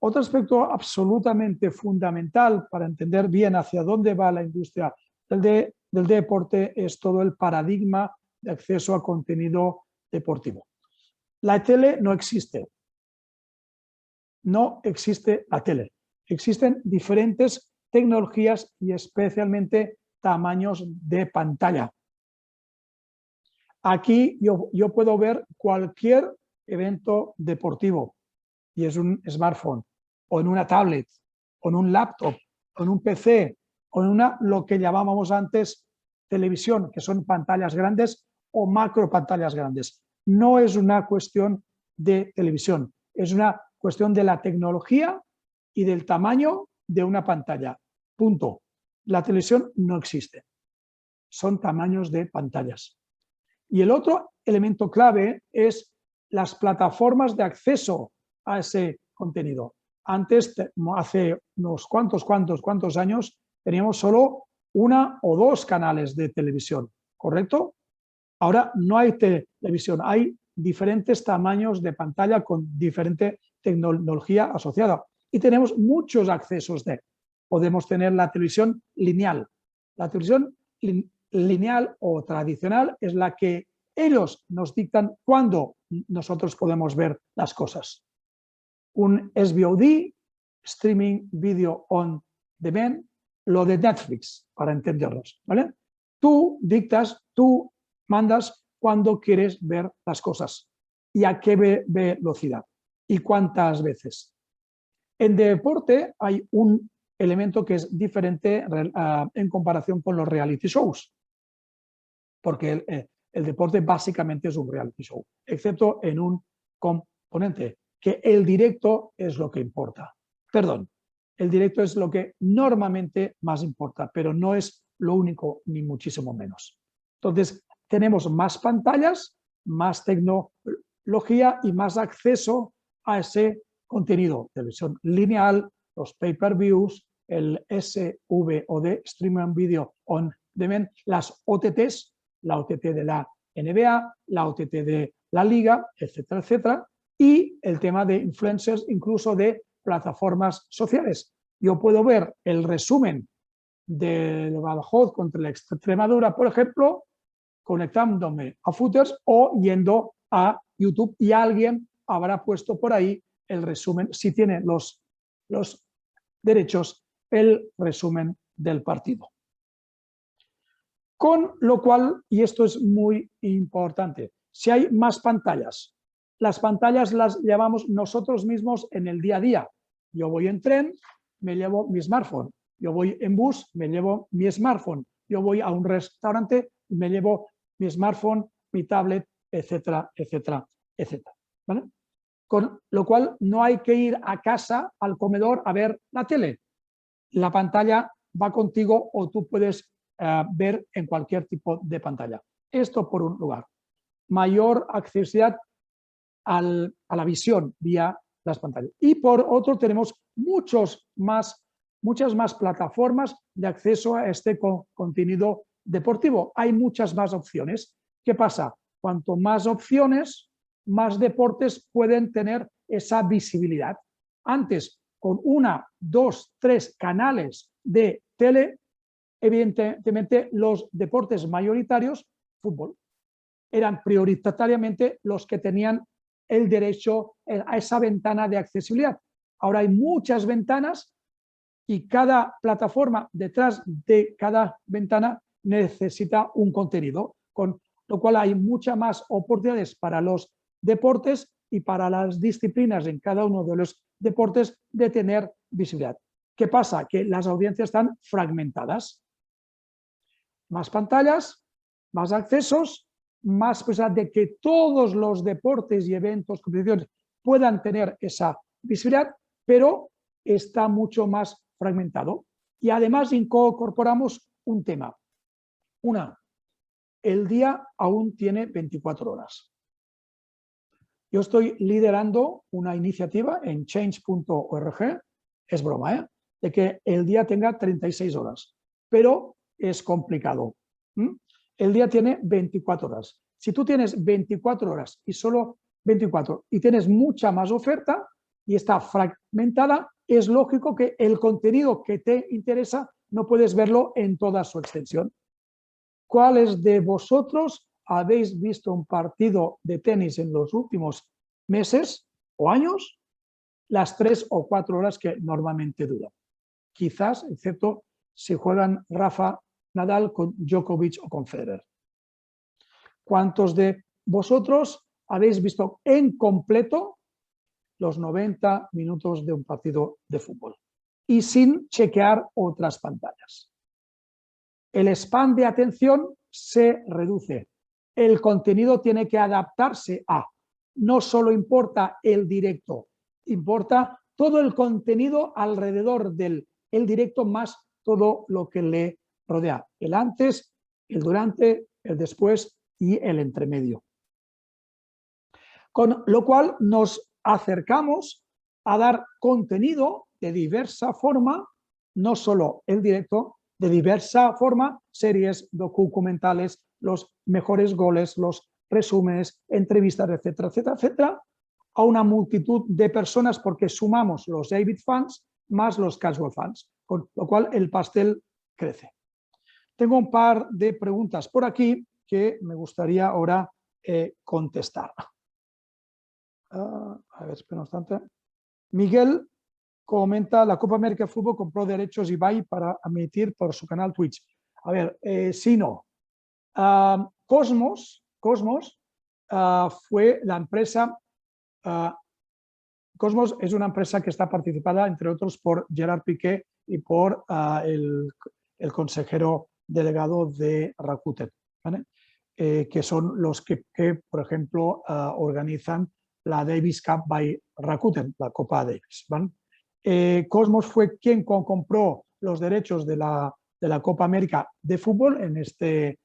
Otro aspecto absolutamente fundamental para entender bien hacia dónde va la industria del deporte es todo el paradigma de acceso a contenido deportivo. La tele no existe. No existe la tele. Existen diferentes tecnologías y especialmente tamaños de pantalla. Aquí yo puedo ver cualquier evento deportivo y es un smartphone o en una tablet o en un laptop o en un PC o en lo que llamábamos antes televisión, que son pantallas grandes o macro pantallas grandes. No es una cuestión de televisión, es una cuestión de la tecnología y del tamaño de una pantalla. Punto. La televisión no existe. Son tamaños de pantallas. Y el otro elemento clave es las plataformas de acceso a ese contenido. Antes, hace unos cuantos años, teníamos solo una o dos canales de televisión, ¿correcto? Ahora no hay televisión, hay diferentes tamaños de pantalla con diferente tecnología asociada. Y tenemos muchos accesos podemos tener la televisión lineal. La televisión lineal o tradicional es la que ellos nos dictan cuándo nosotros podemos ver las cosas. Un SVOD, Streaming Video On Demand, lo de Netflix, para entendernos, ¿vale? Tú dictas, tú mandas cuándo quieres ver las cosas y a qué velocidad y cuántas veces. En deporte hay un elemento que es diferente en comparación con los reality shows, porque el deporte básicamente es un reality show, excepto en un componente, que el directo es lo que importa. Perdón, el directo es lo que normalmente más importa, pero no es lo único ni muchísimo menos. Entonces, tenemos más pantallas, más tecnología y más acceso a ese contenido, televisión lineal, los pay-per-views, el SVOD, Streaming Video On Demand, las OTTs, la OTT de la NBA, la OTT de la Liga, etcétera, etcétera, y el tema de influencers, incluso de plataformas sociales. Yo puedo ver el resumen del Badajoz contra la Extremadura, por ejemplo, conectándome a Footers o yendo a YouTube, y alguien habrá puesto por ahí el resumen, si tiene los derechos, el resumen del partido. Con lo cual, y esto es muy importante, si hay más pantallas, las pantallas las llevamos nosotros mismos en el día a día. Yo voy en tren, me llevo mi smartphone. Yo voy en bus, me llevo mi smartphone. Yo voy a un restaurante, me llevo mi smartphone, mi tablet, etcétera, etcétera, etcétera. ¿vale? Con lo cual no hay que ir a casa, al comedor, a ver la tele. La pantalla va contigo o tú puedes ver en cualquier tipo de pantalla. Esto por un lugar. Mayor accesibilidad a la visión vía las pantallas. Y por otro tenemos muchas más plataformas de acceso a este contenido deportivo. Hay muchas más opciones. ¿Qué pasa? Cuanto más opciones, más deportes pueden tener esa visibilidad. Antes, con 1, 2, 3 canales de tele, evidentemente los deportes mayoritarios, fútbol, eran prioritariamente los que tenían el derecho a esa ventana de accesibilidad. Ahora hay muchas ventanas y cada plataforma detrás de cada ventana necesita un contenido, con lo cual hay muchas más oportunidades para los deportes y para las disciplinas en cada uno de los deportes de tener visibilidad. ¿Qué pasa? Que las audiencias están fragmentadas. Más pantallas, más accesos, más posibilidad de que todos los deportes y eventos, competiciones puedan tener esa visibilidad, pero está mucho más fragmentado. Y además incorporamos un tema. El día aún tiene 24 horas. Yo estoy liderando una iniciativa en change.org, es broma, de que el día tenga 36 horas, pero es complicado. El día tiene 24 horas. Si tú tienes 24 horas y solo 24 y tienes mucha más oferta y está fragmentada, es lógico que el contenido que te interesa no puedes verlo en toda su extensión. ¿Cuáles de vosotros habéis visto un partido de tenis en los últimos meses o años? Las 3 o 4 horas que normalmente duran. Quizás, excepto si juegan Rafa Nadal con Djokovic o con Federer. ¿Cuántos de vosotros habéis visto en completo los 90 minutos de un partido de fútbol y sin chequear otras pantallas? El span de atención se reduce. El contenido tiene que adaptarse a. No solo importa el directo, importa todo el contenido alrededor del directo más todo lo que le rodea. El antes, el durante, el después y el entremedio. Con lo cual nos acercamos a dar contenido de diversa forma, no solo el directo, de diversa forma, series, documentales, los mejores goles, los resúmenes, entrevistas, etcétera, etcétera, etcétera, a una multitud de personas porque sumamos los avid fans más los casual fans, con lo cual el pastel crece. Tengo un par de preguntas por aquí que me gustaría ahora contestar. A ver, espera un instante. Miguel comenta, la Copa América de Fútbol compró derechos Ibai para emitir por su canal Twitch. A ver, sí, no. Cosmos fue la empresa, Cosmos es una empresa que está participada, entre otros, por Gerard Piqué y por el consejero delegado de Rakuten, ¿vale? Que son los que por ejemplo, organizan la Davis Cup by Rakuten, la Copa Davis, ¿vale? Cosmos fue quien compró los derechos de la Copa América de fútbol en este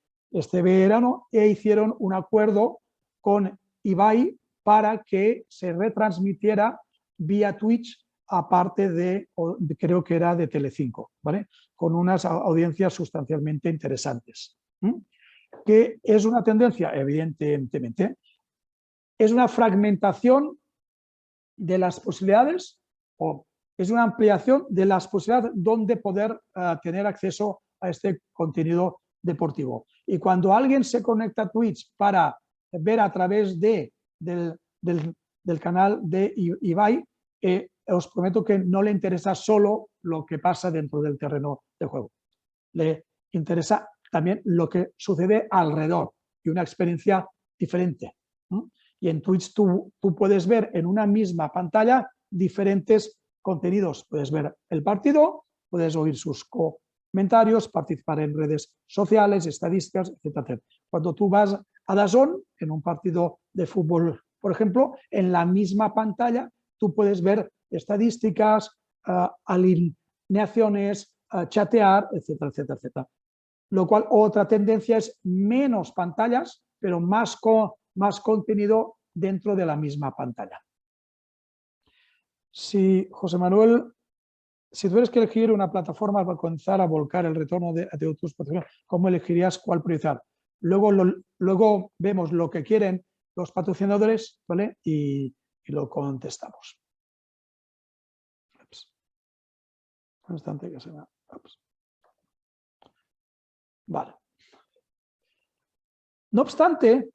verano e hicieron un acuerdo con Ibai para que se retransmitiera vía Twitch, aparte de, creo que era de Telecinco, ¿vale? Con unas audiencias sustancialmente interesantes. ¿Qué es una tendencia? Evidentemente. ¿Es una fragmentación de las posibilidades o es una ampliación de las posibilidades donde poder tener acceso a este contenido deportivo? Y cuando alguien se conecta a Twitch para ver a través del canal de Ibai, os prometo que no le interesa solo lo que pasa dentro del terreno de juego. Le interesa también lo que sucede alrededor y una experiencia diferente. Y en Twitch tú puedes ver en una misma pantalla diferentes contenidos. Puedes ver el partido, puedes oír sus comentarios, participar en redes sociales, estadísticas, etcétera. Cuando tú vas a DAZN en un partido de fútbol por ejemplo, en la misma pantalla tú puedes ver estadísticas, alineaciones, chatear, etcétera, etcétera, etcétera. Lo cual, otra tendencia es menos pantallas, pero más contenido dentro de la misma pantalla. Si, José Manuel, si tuvieras que elegir una plataforma para comenzar a volcar el retorno de tus patrocinadores, ¿cómo elegirías cuál priorizar? Luego vemos lo que quieren los patrocinadores, ¿vale? Y lo contestamos. Un instante que se me... Vale. No obstante,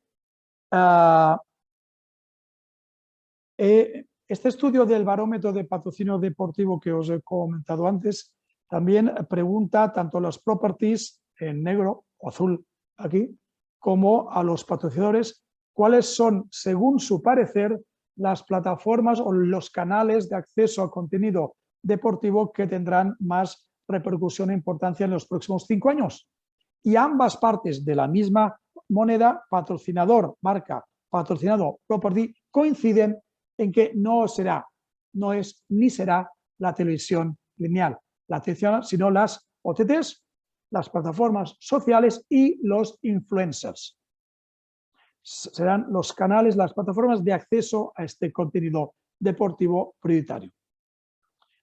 este estudio del barómetro de patrocinio deportivo que os he comentado antes también pregunta tanto a los properties en negro o azul aquí como a los patrocinadores cuáles son, según su parecer, las plataformas o los canales de acceso a contenido deportivo que tendrán más repercusión e importancia en los próximos 5 años. Y ambas partes de la misma moneda, patrocinador, marca, patrocinado, property, coinciden en que no es ni será la televisión lineal, sino las OTTs, las plataformas sociales y los influencers. Serán los canales, las plataformas de acceso a este contenido deportivo prioritario.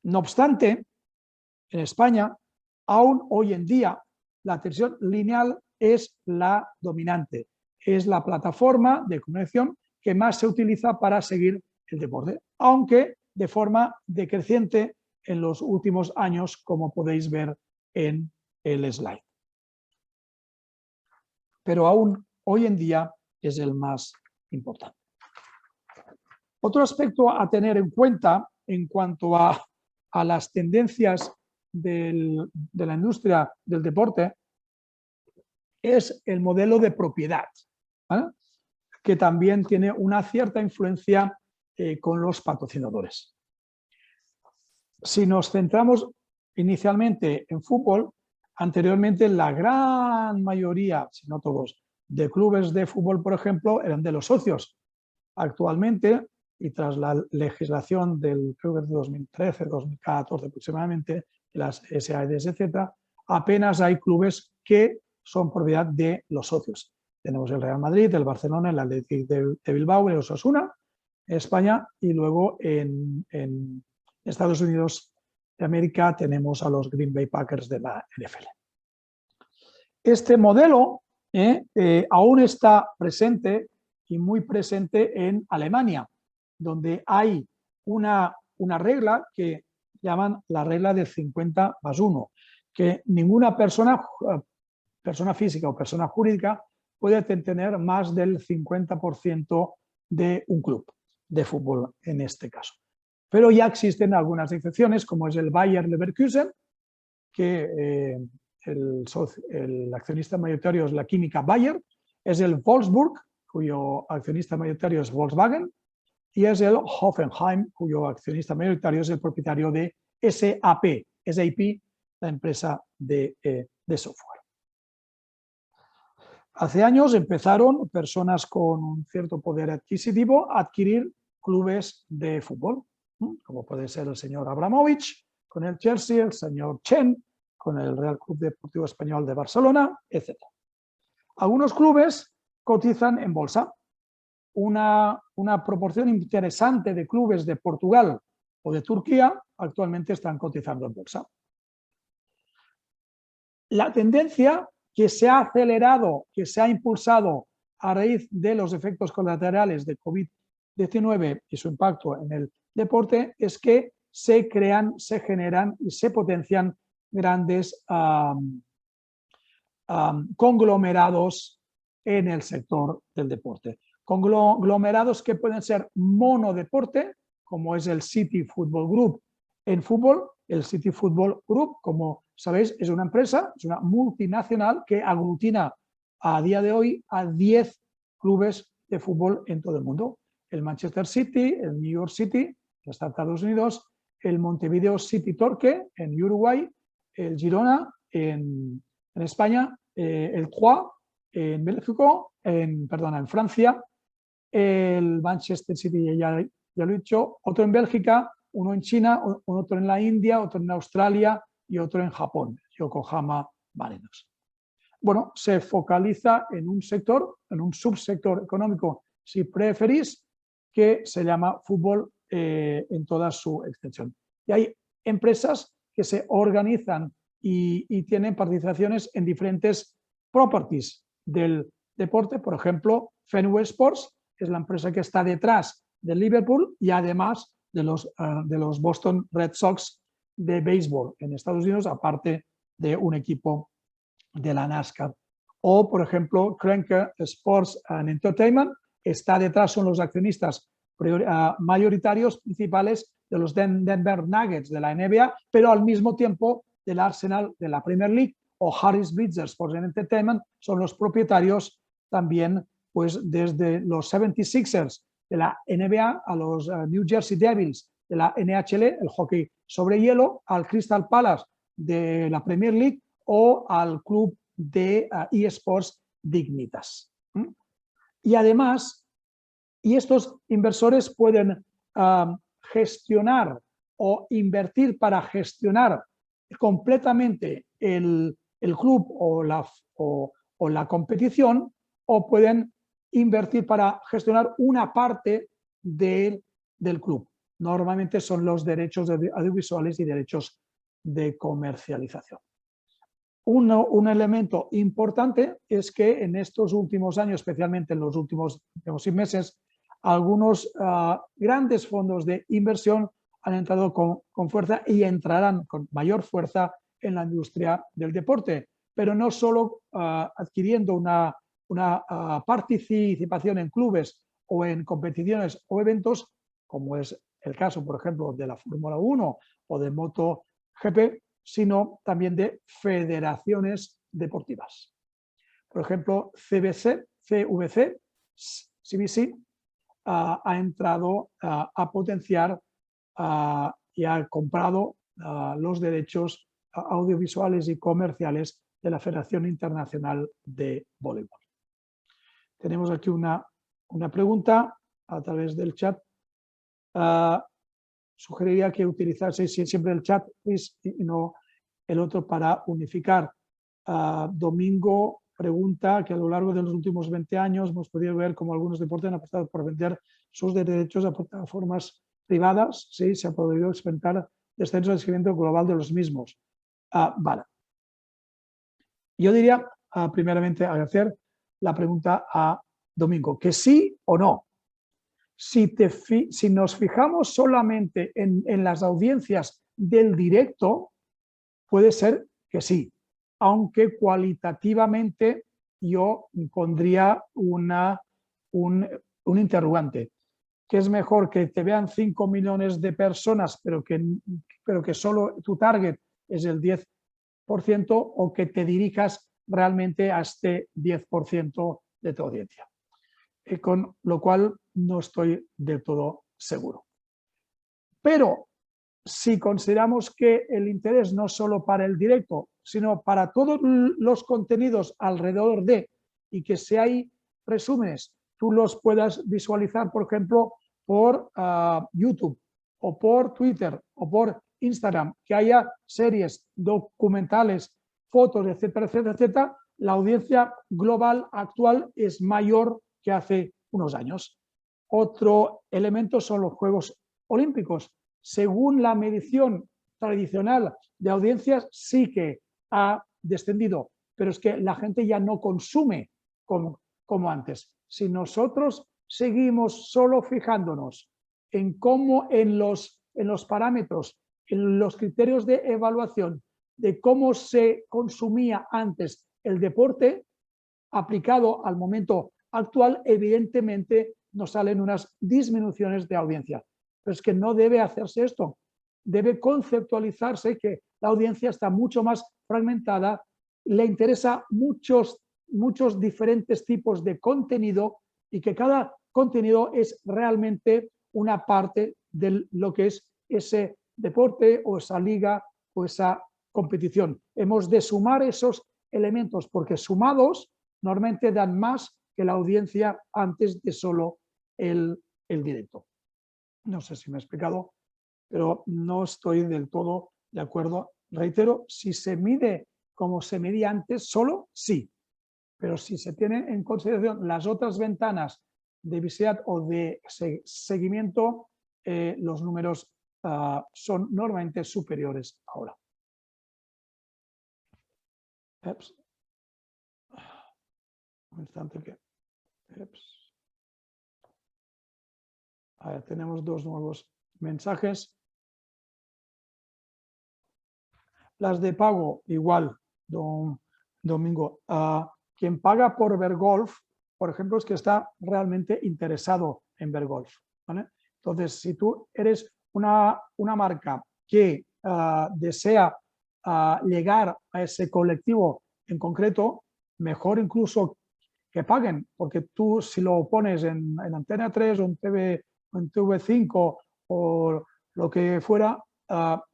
No obstante, en España, aún hoy en día, la televisión lineal es la dominante, es la plataforma de comunicación que más se utiliza para seguir el deporte, aunque de forma decreciente en los últimos años, como podéis ver en el slide. Pero aún hoy en día es el más importante. Otro aspecto a tener en cuenta en cuanto a las tendencias de la industria del deporte es el modelo de propiedad, ¿vale? Que también tiene una cierta influencia con los patrocinadores. Si nos centramos inicialmente en fútbol, anteriormente la gran mayoría, si no todos, de clubes de fútbol, por ejemplo, eran de los socios. Actualmente, y tras la legislación del creo que de 2013, 2014 aproximadamente, las SADs, etcétera, apenas hay clubes que son propiedad de los socios. Tenemos el Real Madrid, el Barcelona, el Athletic de Bilbao, el Osasuna, en España, y luego en Estados Unidos de América tenemos a los Green Bay Packers de la NFL. Este modelo aún está presente y muy presente en Alemania, donde hay una regla que llaman la regla del 50+1, que ninguna persona física o persona jurídica puede tener más del 50% de un club de fútbol en este caso. Pero ya existen algunas excepciones, como es el Bayer Leverkusen, que el accionista mayoritario es la química Bayer, es el Wolfsburg, cuyo accionista mayoritario es Volkswagen, y es el Hoffenheim, cuyo accionista mayoritario es el propietario de SAP, la empresa de software. Hace años empezaron personas con un cierto poder adquisitivo a adquirir clubes de fútbol, como puede ser el señor Abramovich con el Chelsea, el señor Chen con el Real Club Deportivo Español de Barcelona, etc. Algunos clubes cotizan en bolsa. Una proporción interesante de clubes de Portugal o de Turquía actualmente están cotizando en bolsa. La tendencia que se ha acelerado, que se ha impulsado a raíz de los efectos colaterales de COVID-19 y su impacto en el deporte es que se crean, se generan y se potencian grandes conglomerados en el sector del deporte. Conglomerados que pueden ser monodeporte, como es el City Football Group en fútbol. El City Football Group, como sabéis, es una empresa, es una multinacional que aglutina a día de hoy a 10 clubes de fútbol en todo el mundo. El Manchester City, el New York City, en Estados Unidos, el Montevideo City Torque en Uruguay, el Girona en España, el Troyes en México, en Francia, el Manchester City, ya lo he dicho, otro en Bélgica, uno en China, otro en la India, otro en Australia y otro en Japón, Yokohama Marinos. Bueno, se focaliza en un sector, en un subsector económico, si preferís, que se llama fútbol en toda su extensión. Y hay empresas que se organizan y tienen participaciones en diferentes properties del deporte. Por ejemplo, Fenway Sports es la empresa que está detrás del Liverpool y además de los Boston Red Sox de béisbol en Estados Unidos, aparte de un equipo de la NASCAR. O, por ejemplo, Cranker Sports and Entertainment está detrás, son los accionistas mayoritarios principales de los Denver Nuggets de la NBA, pero al mismo tiempo del Arsenal de la Premier League, o Harris Bridges Sports and Entertainment son los propietarios también, pues desde los 76ers de la NBA a los New Jersey Devils de la NHL, el hockey sobre hielo, al Crystal Palace de la Premier League o al club de eSports Dignitas. Y además, y estos inversores pueden gestionar o invertir para gestionar completamente el club o la competición, o pueden invertir para gestionar una parte del club. Normalmente son los derechos audiovisuales y derechos de comercialización. Un elemento importante es que en estos últimos años, especialmente en los últimos 6 meses, algunos grandes fondos de inversión han entrado con fuerza y entrarán con mayor fuerza en la industria del deporte, pero no solo adquiriendo una participación en clubes o en competiciones o eventos, como es el caso, por ejemplo, de la Fórmula 1 o de MotoGP, sino también de federaciones deportivas. Por ejemplo, CVC ha entrado a potenciar y ha comprado los derechos audiovisuales y comerciales de la Federación Internacional de Voleibol. Tenemos aquí una pregunta a través del chat. Sugeriría que utilizase siempre el chat y no el otro para unificar. Domingo pregunta que a lo largo de los últimos 20 años hemos podido ver cómo algunos deportes han apostado por vender sus derechos a plataformas privadas. Sí, se ha podido experimentar descenso del crecimiento global de los mismos. Vale. Yo diría, primeramente, agradecer la pregunta a Domingo, que sí o no. Si nos fijamos solamente en las audiencias del directo, puede ser que sí, aunque cualitativamente yo pondría un interrogante. ¿Qué es mejor, que te vean 5 millones de personas, pero que solo tu target es el 10%, o que te dirijas realmente a este 10% de tu audiencia? Con lo cual no estoy del todo seguro. Pero si consideramos que el interés no solo para el directo, sino para todos los contenidos alrededor de, y que si hay resúmenes, tú los puedas visualizar, por ejemplo, por YouTube, o por Twitter, o por Instagram, que haya series, documentales, fotos, etcétera, etcétera, etcétera, la audiencia global actual es mayor que hace unos años. Otro elemento son los Juegos Olímpicos. Según la medición tradicional de audiencias, sí que ha descendido, pero es que la gente ya no consume como antes. Si nosotros seguimos solo fijándonos en cómo en los parámetros, en los criterios de evaluación de cómo se consumía antes el deporte, aplicado al momento actual, evidentemente nos salen unas disminuciones de audiencia. Pero es que no debe hacerse esto. Debe conceptualizarse que la audiencia está mucho más fragmentada, le interesa muchos diferentes tipos de contenido, y que cada contenido es realmente una parte de lo que es ese deporte o esa liga o esa competición. Hemos de sumar esos elementos, porque sumados normalmente dan más que la audiencia antes de solo el directo. No sé si me he explicado, pero no estoy del todo de acuerdo. Reitero, si se mide como se medía antes, solo sí, pero si se tienen en consideración las otras ventanas de visibilidad o de seguimiento, los números son normalmente superiores ahora. Un instante que... A ver, tenemos dos nuevos mensajes. Las de pago, igual, don Domingo. Quien paga por ver golf, por ejemplo, es que está realmente interesado en ver golf, ¿vale? Entonces, si tú eres una marca que desea llegar a ese colectivo en concreto, mejor incluso que paguen, porque tú si lo pones en Antena 3 o en TV5 o lo que fuera,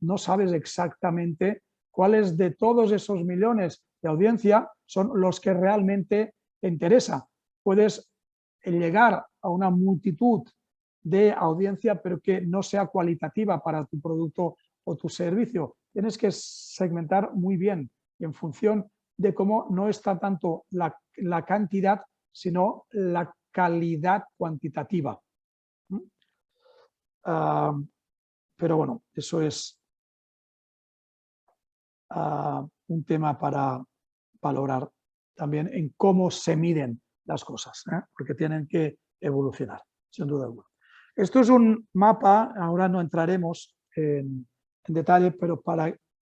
no sabes exactamente cuáles de todos esos millones de audiencia son los que realmente te interesa. Puedes llegar a una multitud de audiencia, pero que no sea cualitativa para tu producto o tu servicio. Tienes que segmentar muy bien y en función de cómo no está tanto la cantidad, sino la calidad cuantitativa. Pero bueno, eso es un tema para valorar también en cómo se miden las cosas, porque tienen que evolucionar, sin duda alguna. Esto es un mapa, ahora no entraremos en detalle, pero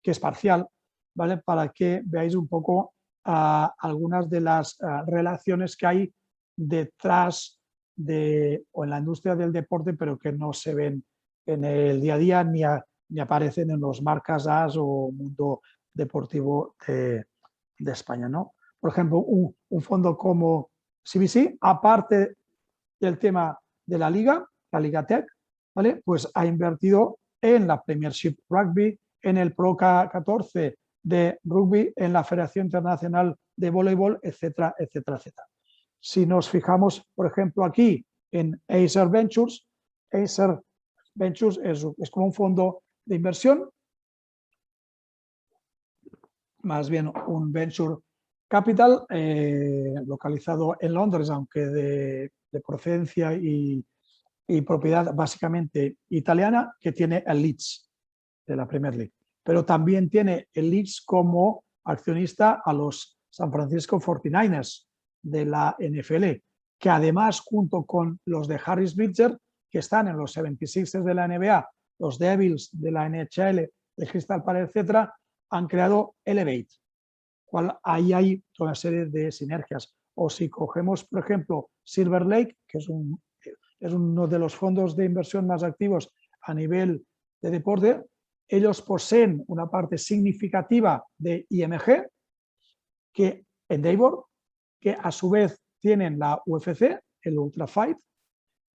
que es parcial, ¿vale? Para que veáis un poco algunas de las relaciones que hay detrás o en la industria del deporte, pero que no se ven en el día a día ni aparecen en los marcas AS o Mundo Deportivo de España, ¿no? Por ejemplo, un fondo como CVC, aparte del tema de la Liga Tech, ¿vale? Pues ha invertido en la Premiership Rugby, en el Pro K14 de rugby, en la Federación Internacional de Voleibol, etcétera, etcétera, etcétera. Si nos fijamos, por ejemplo, aquí en Acer Ventures es como un fondo de inversión, más bien un venture capital localizado en Londres, aunque de procedencia y propiedad básicamente italiana, que tiene el Leeds de la Premier League. Pero también tiene el Leeds como accionista a los San Francisco 49ers de la NFL, que además, junto con los de Harris Bridger, que están en los 76ers de la NBA, los Devils de la NHL, de Crystal Palace, etcétera, han creado Elevate. Ahí hay toda una serie de sinergias. O si cogemos, por ejemplo, Silver Lake, que es uno de los fondos de inversión más activos a nivel de deporte, ellos poseen una parte significativa de IMG, que Endeavor, que a su vez tienen la UFC, el Ultra Fight,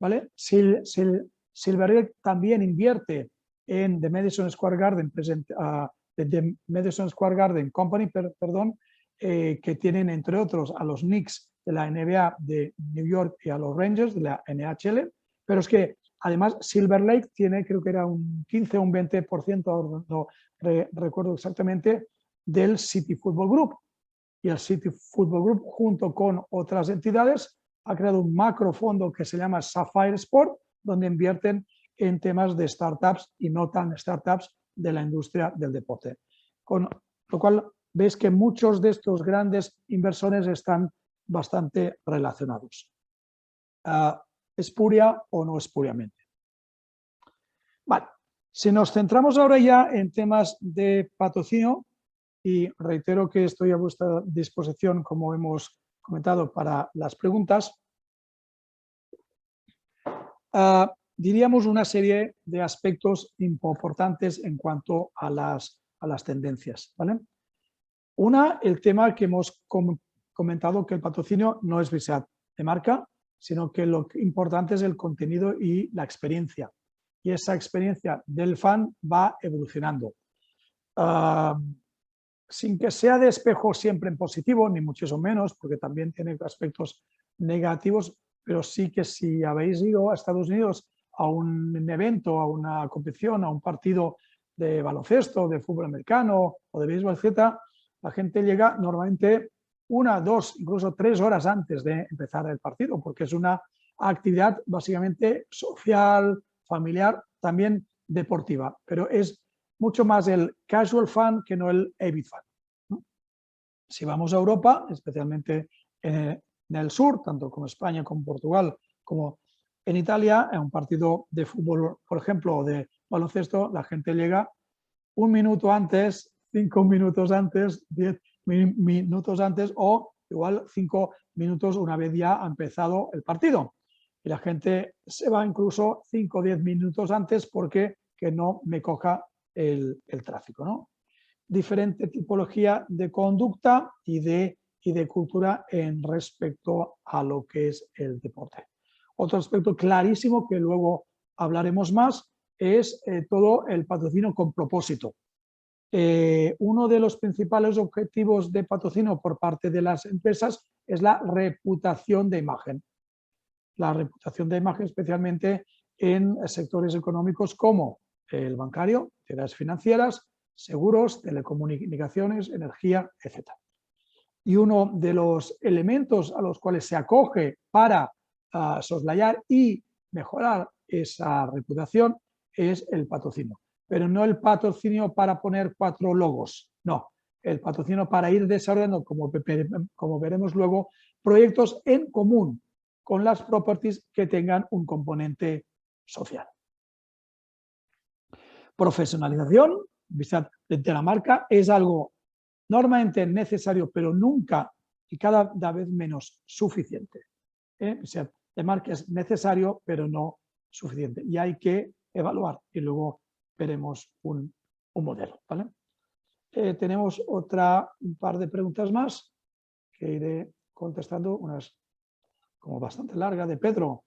¿vale? Silver Lake también invierte en The Madison Square Garden, The Madison Square Garden Company, que tienen entre otros a los Knicks de la NBA de New York y a los Rangers de la NHL, pero es que además Silver Lake tiene, creo que era un 15 o un 20%, no recuerdo exactamente, del City Football Group. Y el City Football Group, junto con otras entidades, ha creado un macrofondo que se llama Sapphire Sport, donde invierten en temas de startups y no tan startups de la industria del deporte. Con lo cual, veis que muchos de estos grandes inversores están bastante relacionados. ¿Espuria o no espuriamente? Vale, si nos centramos ahora ya en temas de patrocinio, y reitero que estoy a vuestra disposición, como hemos comentado, para las preguntas, diríamos una serie de aspectos importantes en cuanto a las tendencias, ¿vale? Una, el tema que hemos comentado, que el patrocinio no es visibilidad de marca, sino que lo importante es el contenido y la experiencia. Y esa experiencia del fan va evolucionando. Sin que sea de espejo siempre en positivo, ni muchísimo menos, porque también tiene aspectos negativos, pero sí que si habéis ido a Estados Unidos a un evento, a una competición, a un partido de baloncesto, de fútbol americano o de béisbol, etc., la gente llega normalmente 1, 2, incluso 3 horas antes de empezar el partido, porque es una actividad básicamente social, familiar, también deportiva, pero es mucho más el casual fan que no el avid fan, ¿no? Si vamos a Europa, especialmente en el sur, tanto como España, como Portugal, como en Italia, en un partido de fútbol, por ejemplo, o de baloncesto, la gente llega 1 minuto antes, 5 minutos antes, 10 minutos antes o igual 5 minutos una vez ya ha empezado el partido. Y la gente se va incluso 5 o 10 minutos antes porque que no me coja el tráfico, ¿no? Diferente tipología de conducta y de cultura en respecto a lo que es el deporte. Otro aspecto clarísimo que luego hablaremos más es todo el patrocinio con propósito. Uno de los principales objetivos de patrocinio por parte de las empresas es la reputación de imagen. La reputación de imagen especialmente en sectores económicos como el bancario, entidades financieras, seguros, telecomunicaciones, energía, etc. Y uno de los elementos a los cuales se acoge para soslayar y mejorar esa reputación es el patrocinio. Pero no el patrocinio para poner 4 logos, no. El patrocinio para ir desarrollando, como veremos luego, proyectos en común con las properties que tengan un componente social. Profesionalización de la marca es algo normalmente necesario, pero nunca y cada vez menos suficiente. De marca es necesario, pero no suficiente. Y hay que evaluar y luego veremos un modelo, ¿vale? Tenemos un par de preguntas más que iré contestando, unas como bastante larga, de Pedro.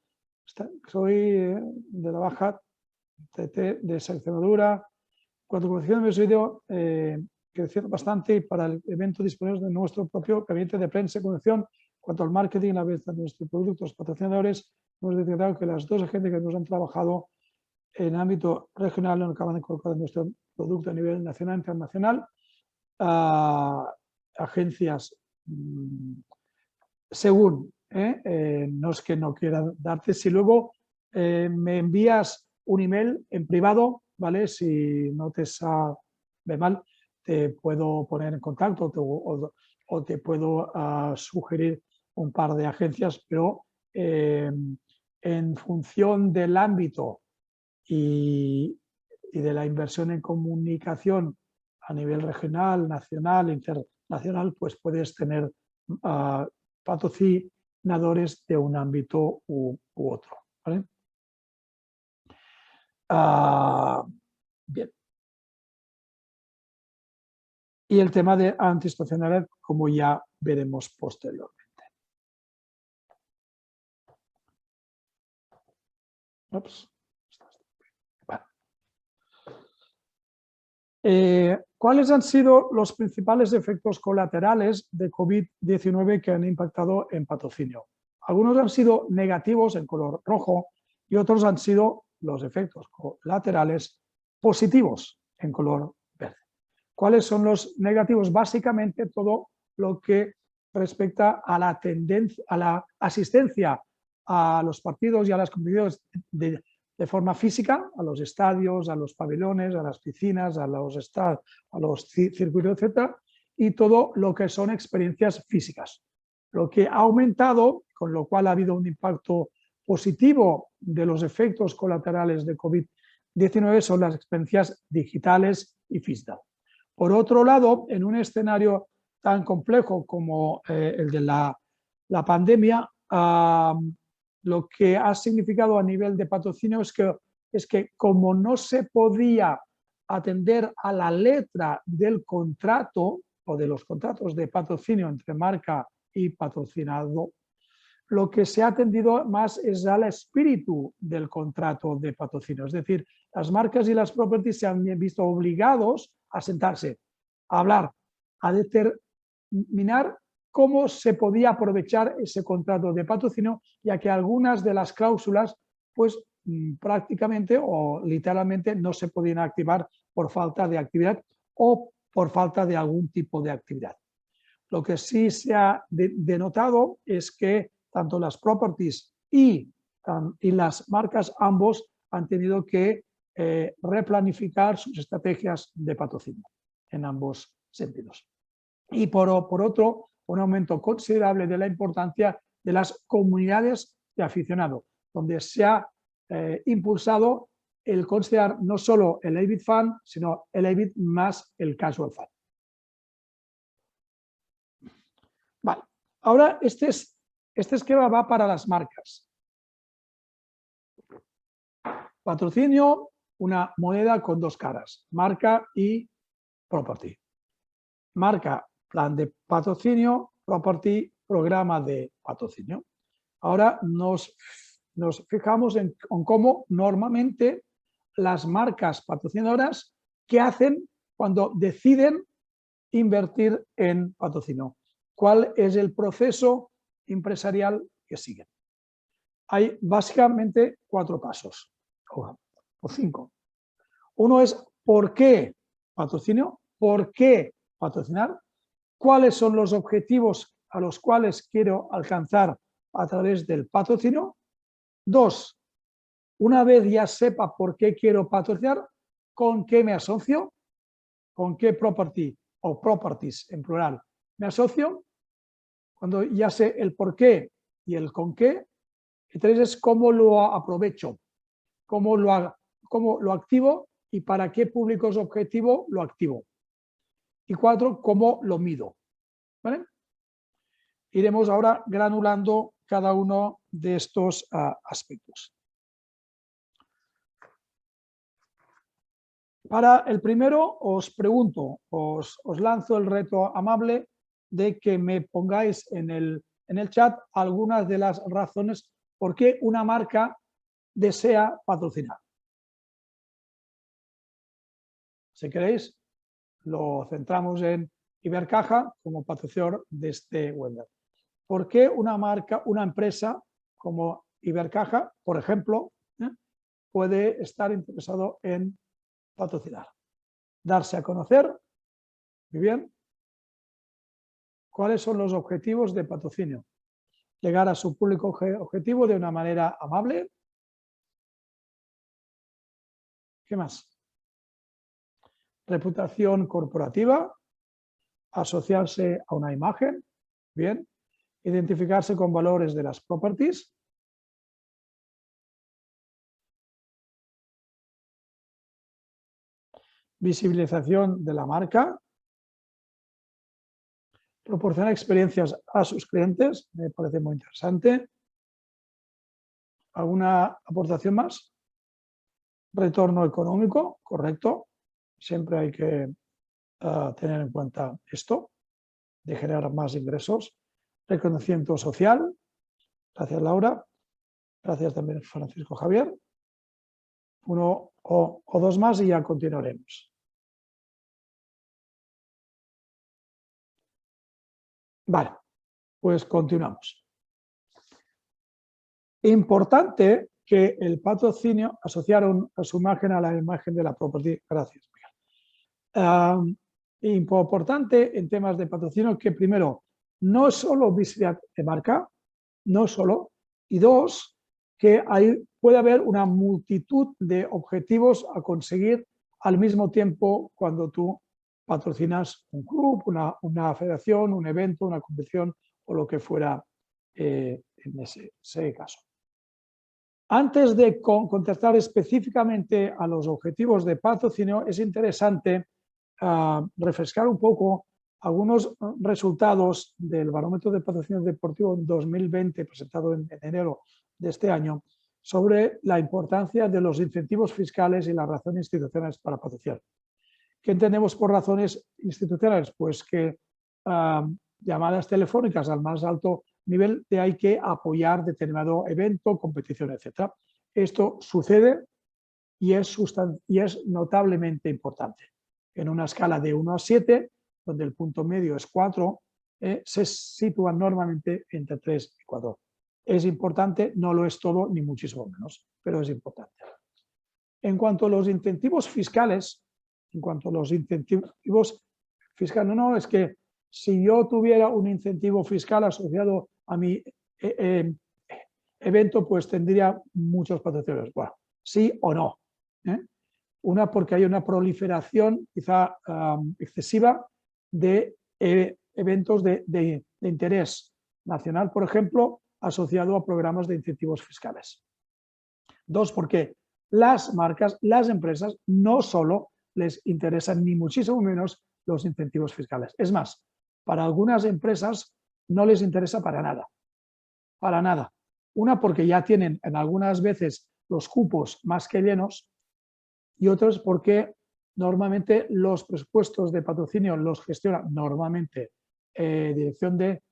Soy de la baja TT de Extremadura. Cuando comunicación hemos ido creciendo bastante y para el evento disponemos de nuestro propio gabinete de prensa y comunicación. Cuanto al marketing, la venta de nuestros productos patrocinadores, hemos detectado que las 2 agencias que nos han trabajado en ámbito regional no acaban de colocar nuestro producto a nivel nacional e internacional. Agencias, según, no es que no quiera darte, si luego me envías un email en privado, ¿vale? Si no te sabe mal, te puedo poner en contacto o te puedo sugerir un par de agencias, pero en función del ámbito y de la inversión en comunicación a nivel regional, nacional, internacional, pues puedes tener patrocinadores de un ámbito u otro, ¿vale? Bien. Y el tema de antiestacionalidad, como ya veremos posteriormente. Ups. Bueno. ¿Cuáles han sido los principales efectos colaterales de COVID-19 que han impactado en patrocinio? Algunos han sido negativos en color rojo y otros han sido los efectos colaterales positivos en color verde. ¿Cuáles son los negativos? Básicamente todo lo que respecta a la tendencia, a la asistencia a los partidos y a las competiciones de forma física, a los estadios, a los pabellones, a las piscinas, a los circuitos, etc. Y todo lo que son experiencias físicas. Lo que ha aumentado, con lo cual ha habido un impacto positivo de los efectos colaterales de COVID-19 son las experiencias digitales y físicas. Por otro lado, en un escenario tan complejo como el de la pandemia, lo que ha significado a nivel de patrocinio es que como no se podía atender a la letra del contrato o de los contratos de patrocinio entre marca y patrocinado, lo que se ha atendido más es al espíritu del contrato de patrocinio. Es decir, las marcas y las properties se han visto obligados a sentarse, a hablar, a determinar cómo se podía aprovechar ese contrato de patrocinio, ya que algunas de las cláusulas pues prácticamente o literalmente no se podían activar por falta de actividad o por falta de algún tipo de actividad. Lo que sí se ha denotado es que tanto las properties y las marcas ambos han tenido que replanificar sus estrategias de patrocinio en ambos sentidos. Y por otro, un aumento considerable de la importancia de las comunidades de aficionados, donde se ha impulsado el considerar no solo el Avid Fan, sino el Avid más el Casual Fan. Vale, ahora este esquema va para las marcas. Patrocinio, una moneda con dos caras, marca y property. Marca, plan de patrocinio, property, programa de patrocinio. Ahora nos fijamos en cómo normalmente las marcas patrocinadoras, ¿qué hacen cuando deciden invertir en patrocinio? ¿Cuál es el proceso empresarial que siguen? Hay básicamente 4 pasos, o 5. Uno es ¿por qué patrocinio? ¿Por qué patrocinar? ¿Cuáles son los objetivos a los cuales quiero alcanzar a través del patrocinio? 2. Una vez ya sepa por qué quiero patrocinar, ¿con qué me asocio? ¿Con qué property o properties en plural me asocio? Cuando ya sé el por qué y el con qué. Y 3 es cómo lo aprovecho, cómo lo activo y para qué públicos objetivo lo activo. Y 4, cómo lo mido. ¿Vale? Iremos ahora granulando cada uno de estos aspectos. Para el primero os pregunto, os lanzo el reto amable de que me pongáis en el chat algunas de las razones por qué una marca desea patrocinar. Si queréis, lo centramos en Ibercaja como patrocinador de este webinar. ¿Por qué una marca, una empresa como Ibercaja, por ejemplo, puede estar interesado en patrocinar? Darse a conocer, muy bien. ¿Cuáles son los objetivos de patrocinio? Llegar a su público objetivo de una manera amable. ¿Qué más? Reputación corporativa, asociarse a una imagen, bien. Identificarse con valores de las properties. Visibilización de la marca. Proporcionar experiencias a sus clientes, me parece muy interesante. ¿Alguna aportación más? Retorno económico, correcto. Siempre hay que tener en cuenta esto, de generar más ingresos. Reconocimiento social. Gracias, Laura. Gracias también, Francisco Javier. Uno o 2 más y ya continuaremos. Vale, pues continuamos. Importante que el patrocinio asociaron a su imagen a la imagen de la property. Gracias, Miguel. Importante en temas de patrocinio que primero, no es solo visibilidad de marca, no solo, y 2, que puede haber una multitud de objetivos a conseguir al mismo tiempo cuando tú patrocinas un club, una federación, un evento, una competición o lo que fuera en ese caso. Antes de contestar específicamente a los objetivos de patrocinio, es interesante refrescar un poco algunos resultados del barómetro de patrocinio deportivo 2020 presentado en enero de este año sobre la importancia de los incentivos fiscales y las razones institucionales para patrocinar. ¿Qué entendemos por razones institucionales? Pues que llamadas telefónicas al más alto nivel de hay que apoyar determinado evento, competición, etc. Esto sucede y es notablemente importante. En una escala de 1 a 7, donde el punto medio es 4, se sitúan normalmente entre 3 y 4. Es importante, no lo es todo, ni muchísimo menos, pero es importante. En cuanto a los incentivos fiscales, no, es que si yo tuviera un incentivo fiscal asociado a mi evento, pues tendría muchos patrocinadores. Bueno, sí o no. Una, porque hay una proliferación quizá excesiva de eventos de interés nacional, por ejemplo, asociado a programas de incentivos fiscales. Dos, porque las marcas, las empresas, no solo les interesan ni muchísimo menos los incentivos fiscales. Es más, para algunas empresas no les interesa para nada. Para nada. Una, porque ya tienen en algunas veces los cupos más que llenos, y otros porque normalmente los presupuestos de patrocinio los gestiona normalmente dirección de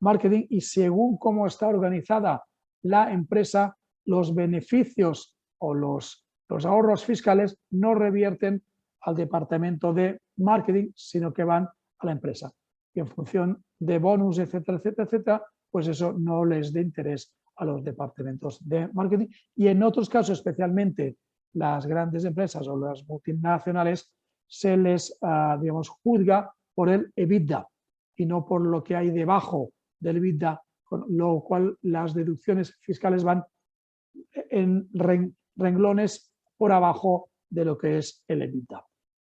marketing, y según cómo está organizada la empresa, los beneficios o los ahorros fiscales no revierten al departamento de marketing, sino que van a la empresa. Y en función de bonus, etcétera, etcétera, etcétera, pues eso no les da interés a los departamentos de marketing. Y en otros casos, especialmente las grandes empresas o las multinacionales, se les, digamos, juzga por el EBITDA y no por lo que hay debajo del EBITDA, con lo cual las deducciones fiscales van en renglones por abajo de lo que es el EBITDA.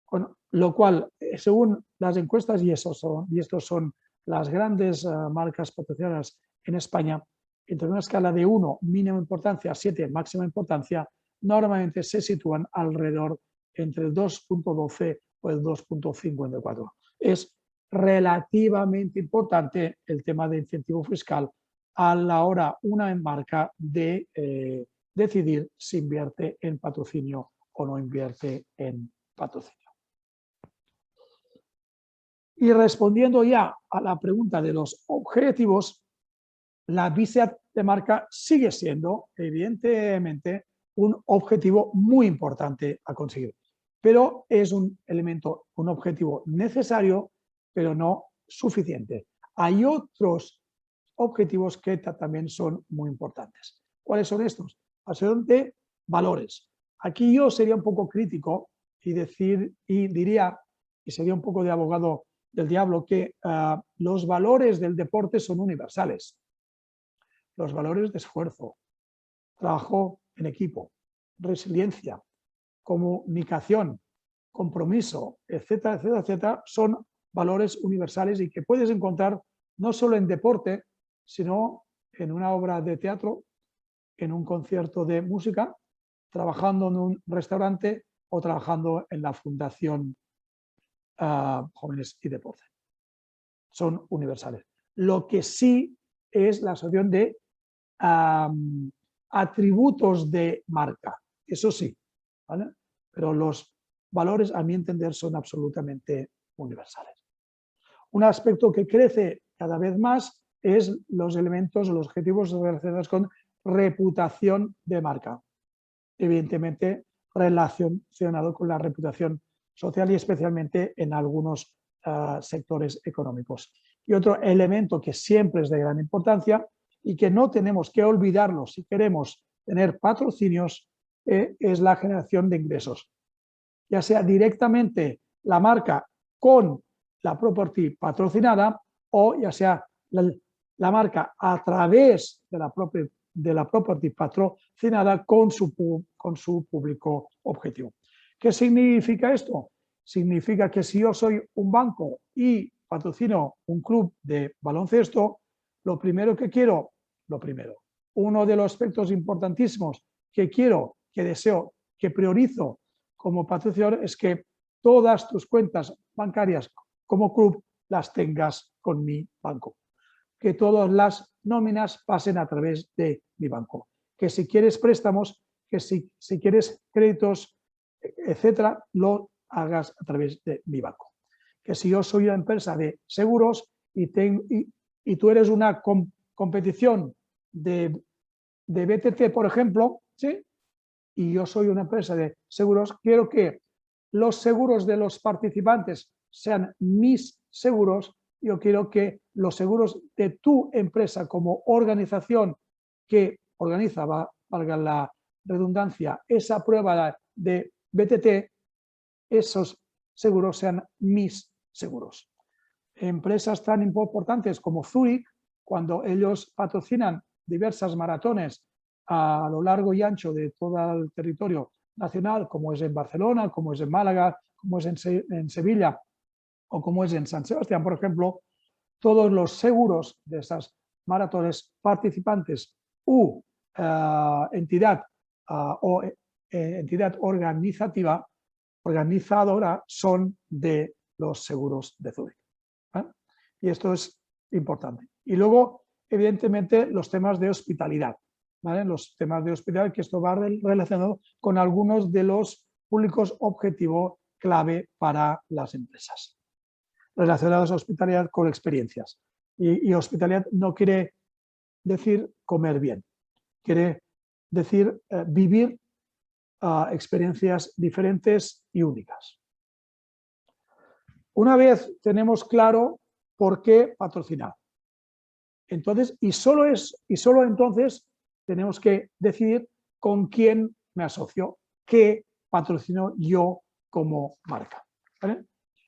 Con lo cual, según las encuestas, y estos son las grandes marcas patrocinadas en España, entre una escala de 1, mínima importancia, a 7, máxima importancia, normalmente se sitúan alrededor entre el 2.12 o el 2.54. Es relativamente importante el tema de incentivo fiscal a la hora una marca de decidir si invierte en patrocinio o no invierte en patrocinio. Y respondiendo ya a la pregunta de los objetivos, la visibilidad de marca sigue siendo, evidentemente, un objetivo muy importante a conseguir, pero es un elemento, un objetivo necesario, pero no suficiente. Hay otros objetivos que también son muy importantes. ¿Cuáles son estos? Son de valores. Aquí yo sería un poco crítico y diría, y sería un poco de abogado del diablo, que los valores del deporte son universales. Los valores de esfuerzo, trabajo en equipo, resiliencia, comunicación, compromiso, etcétera, etcétera, etcétera, son valores universales y que puedes encontrar no solo en deporte, sino en una obra de teatro, en un concierto de música, trabajando en un restaurante o trabajando en la Fundación Jóvenes y Deporte. Son universales. Lo que sí es la asociación de atributos de marca, eso sí, ¿vale? Pero los valores, a mi entender, son absolutamente universales. Un aspecto que crece cada vez más es los elementos, los objetivos relacionados con reputación de marca. Evidentemente, relacionado con la reputación social y especialmente en algunos sectores económicos. Y otro elemento que siempre es de gran importancia y que no tenemos que olvidarlo si queremos tener patrocinios es la generación de ingresos. Ya sea directamente la marca con la property patrocinada o ya sea la marca a través de la property patrocinada con su público objetivo. ¿Qué significa esto? Significa que si yo soy un banco y patrocino un club de baloncesto, uno de los aspectos importantísimos que quiero, que deseo, que priorizo como patrocinador es que todas tus cuentas bancarias como club las tengas con mi banco. Que todas las nóminas pasen a través de mi banco. Que si quieres préstamos, que si quieres créditos, etcétera, lo hagas a través de mi banco. Que si yo soy una empresa de seguros y tú eres una competición de BTT, por ejemplo, ¿sí? Y yo soy una empresa de seguros, quiero que los seguros de los participantes sean mis seguros yo quiero que los seguros de tu empresa como organización que organiza, valga la redundancia, esa prueba de BTT, esos seguros sean mis seguros. Empresas tan importantes como Zurich, cuando ellos patrocinan diversas maratones a lo largo y ancho de todo el territorio nacional, como es en Barcelona, como es en Málaga, como es en Sevilla o como es en San Sebastián, por ejemplo, todos los seguros de esas maratones participantes u entidad organizadora son de los seguros de Zurich. Y esto es importante. Y luego, evidentemente, los temas de hospitalidad. ¿Vale? Los temas de hospitalidad, que esto va relacionado con algunos de los públicos objetivo clave para las empresas. Relacionados a hospitalidad con experiencias. Y hospitalidad no quiere decir comer bien, quiere decir vivir experiencias diferentes y únicas. Una vez tenemos claro por qué patrocinar, entonces, y solo entonces tenemos que decidir con quién me asocio, qué patrocino yo como marca. ¿Vale?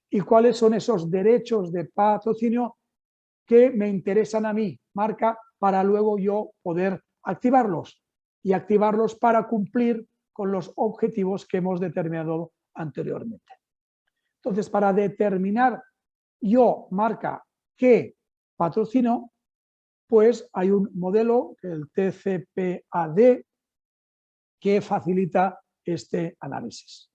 Y cuáles son esos derechos de patrocinio que me interesan a mí, marca, para luego yo poder activarlos y activarlos para cumplir con los objetivos que hemos determinado anteriormente. Entonces, para determinar yo, marca, qué patrocino, pues hay un modelo, el TCPAD, que facilita este análisis.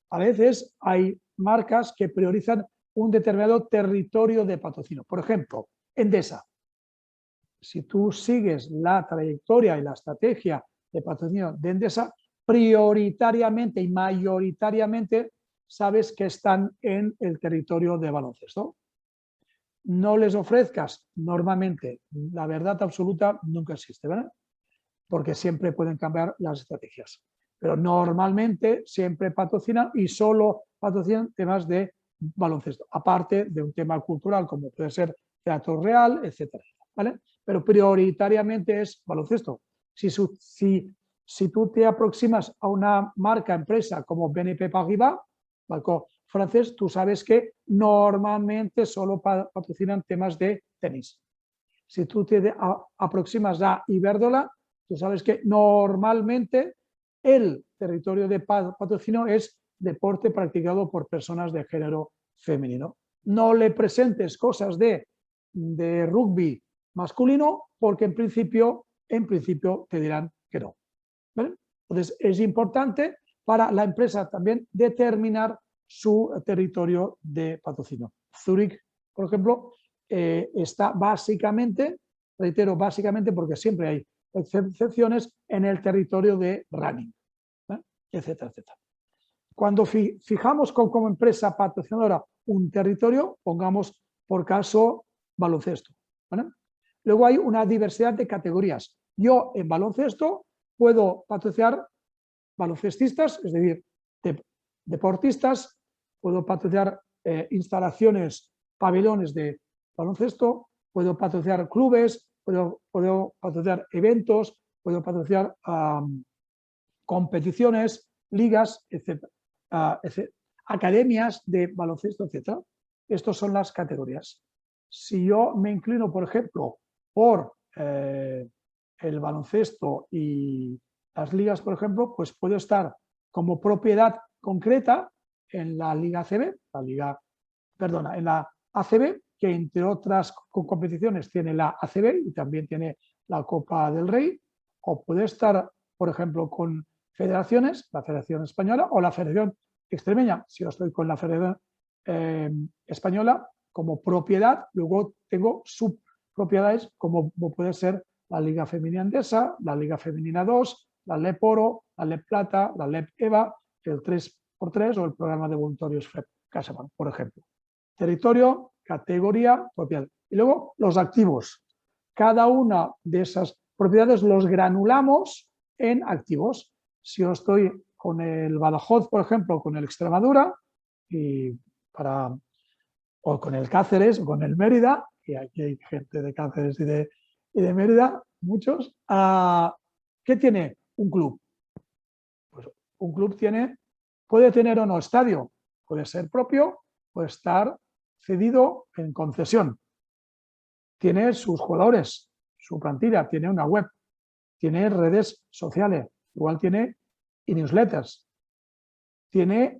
A veces hay marcas que priorizan un determinado territorio de patrocinio. Por ejemplo, Endesa. Si tú sigues la trayectoria y la estrategia de patrocinio de Endesa, prioritariamente y mayoritariamente sabes que están en el territorio de baloncesto. No les ofrezcas normalmente, la verdad absoluta nunca existe, ¿verdad? Porque siempre pueden cambiar las estrategias. Pero normalmente siempre patrocinan y solo patrocinan temas de baloncesto, aparte de un tema cultural como puede ser teatro real, etcétera, ¿vale? Pero prioritariamente es baloncesto. Si tú te aproximas a una marca, empresa como BNP Paribas, banco francés, tú sabes que normalmente solo patrocinan temas de tenis. Si tú te aproximas a Iberdrola, tú sabes que normalmente el territorio de patrocinio es deporte practicado por personas de género femenino. No le presentes cosas de rugby masculino porque en principio te dirán que no. ¿Vale? Entonces es importante para la empresa también determinar su territorio de patrocinio. Zurich, por ejemplo, está básicamente, reitero, básicamente porque siempre hay excepciones en el territorio de running, etcétera, etcétera. Cuando fijamos como empresa patrocinadora un territorio, pongamos por caso baloncesto, ¿vale? Luego hay una diversidad de categorías. Yo en baloncesto puedo patrocinar baloncestistas, es decir, deportistas, puedo patrocinar instalaciones, pabellones de baloncesto, puedo patrocinar clubes, puedo patrocinar eventos, puedo patrocinar competiciones, ligas, etc. Academias de baloncesto, etc. Estas son las categorías. Si yo me inclino, por ejemplo, por el baloncesto y las ligas, por ejemplo, pues puedo estar como propiedad concreta en la Liga ACB, en la ACB, que entre otras competiciones tiene la ACB y también tiene la Copa del Rey, o puede estar, por ejemplo, con federaciones, la Federación Española o la Federación Extremeña. Si yo estoy con la Federación Española como propiedad, luego tengo subpropiedades como puede ser la Liga Femenina Endesa, la Liga Femenina 2, la LEP Oro, la LEP Plata, la LEP EVA, el 3x3 o el programa de voluntarios FEP CaixaBank, por ejemplo. Territorio, categoría, propiedad. Y luego los activos. Cada una de esas propiedades los granulamos en activos. Si yo estoy con el Badajoz, por ejemplo, con el Extremadura, y para o con el Cáceres o con el Mérida, y aquí hay gente de Cáceres y de Mérida, muchos. ¿Qué tiene un club? Pues un club puede tener o no estadio, puede ser propio, puede estar cedido en concesión. Tiene sus jugadores, su plantilla, tiene una web, tiene redes sociales, igual tiene newsletters, tiene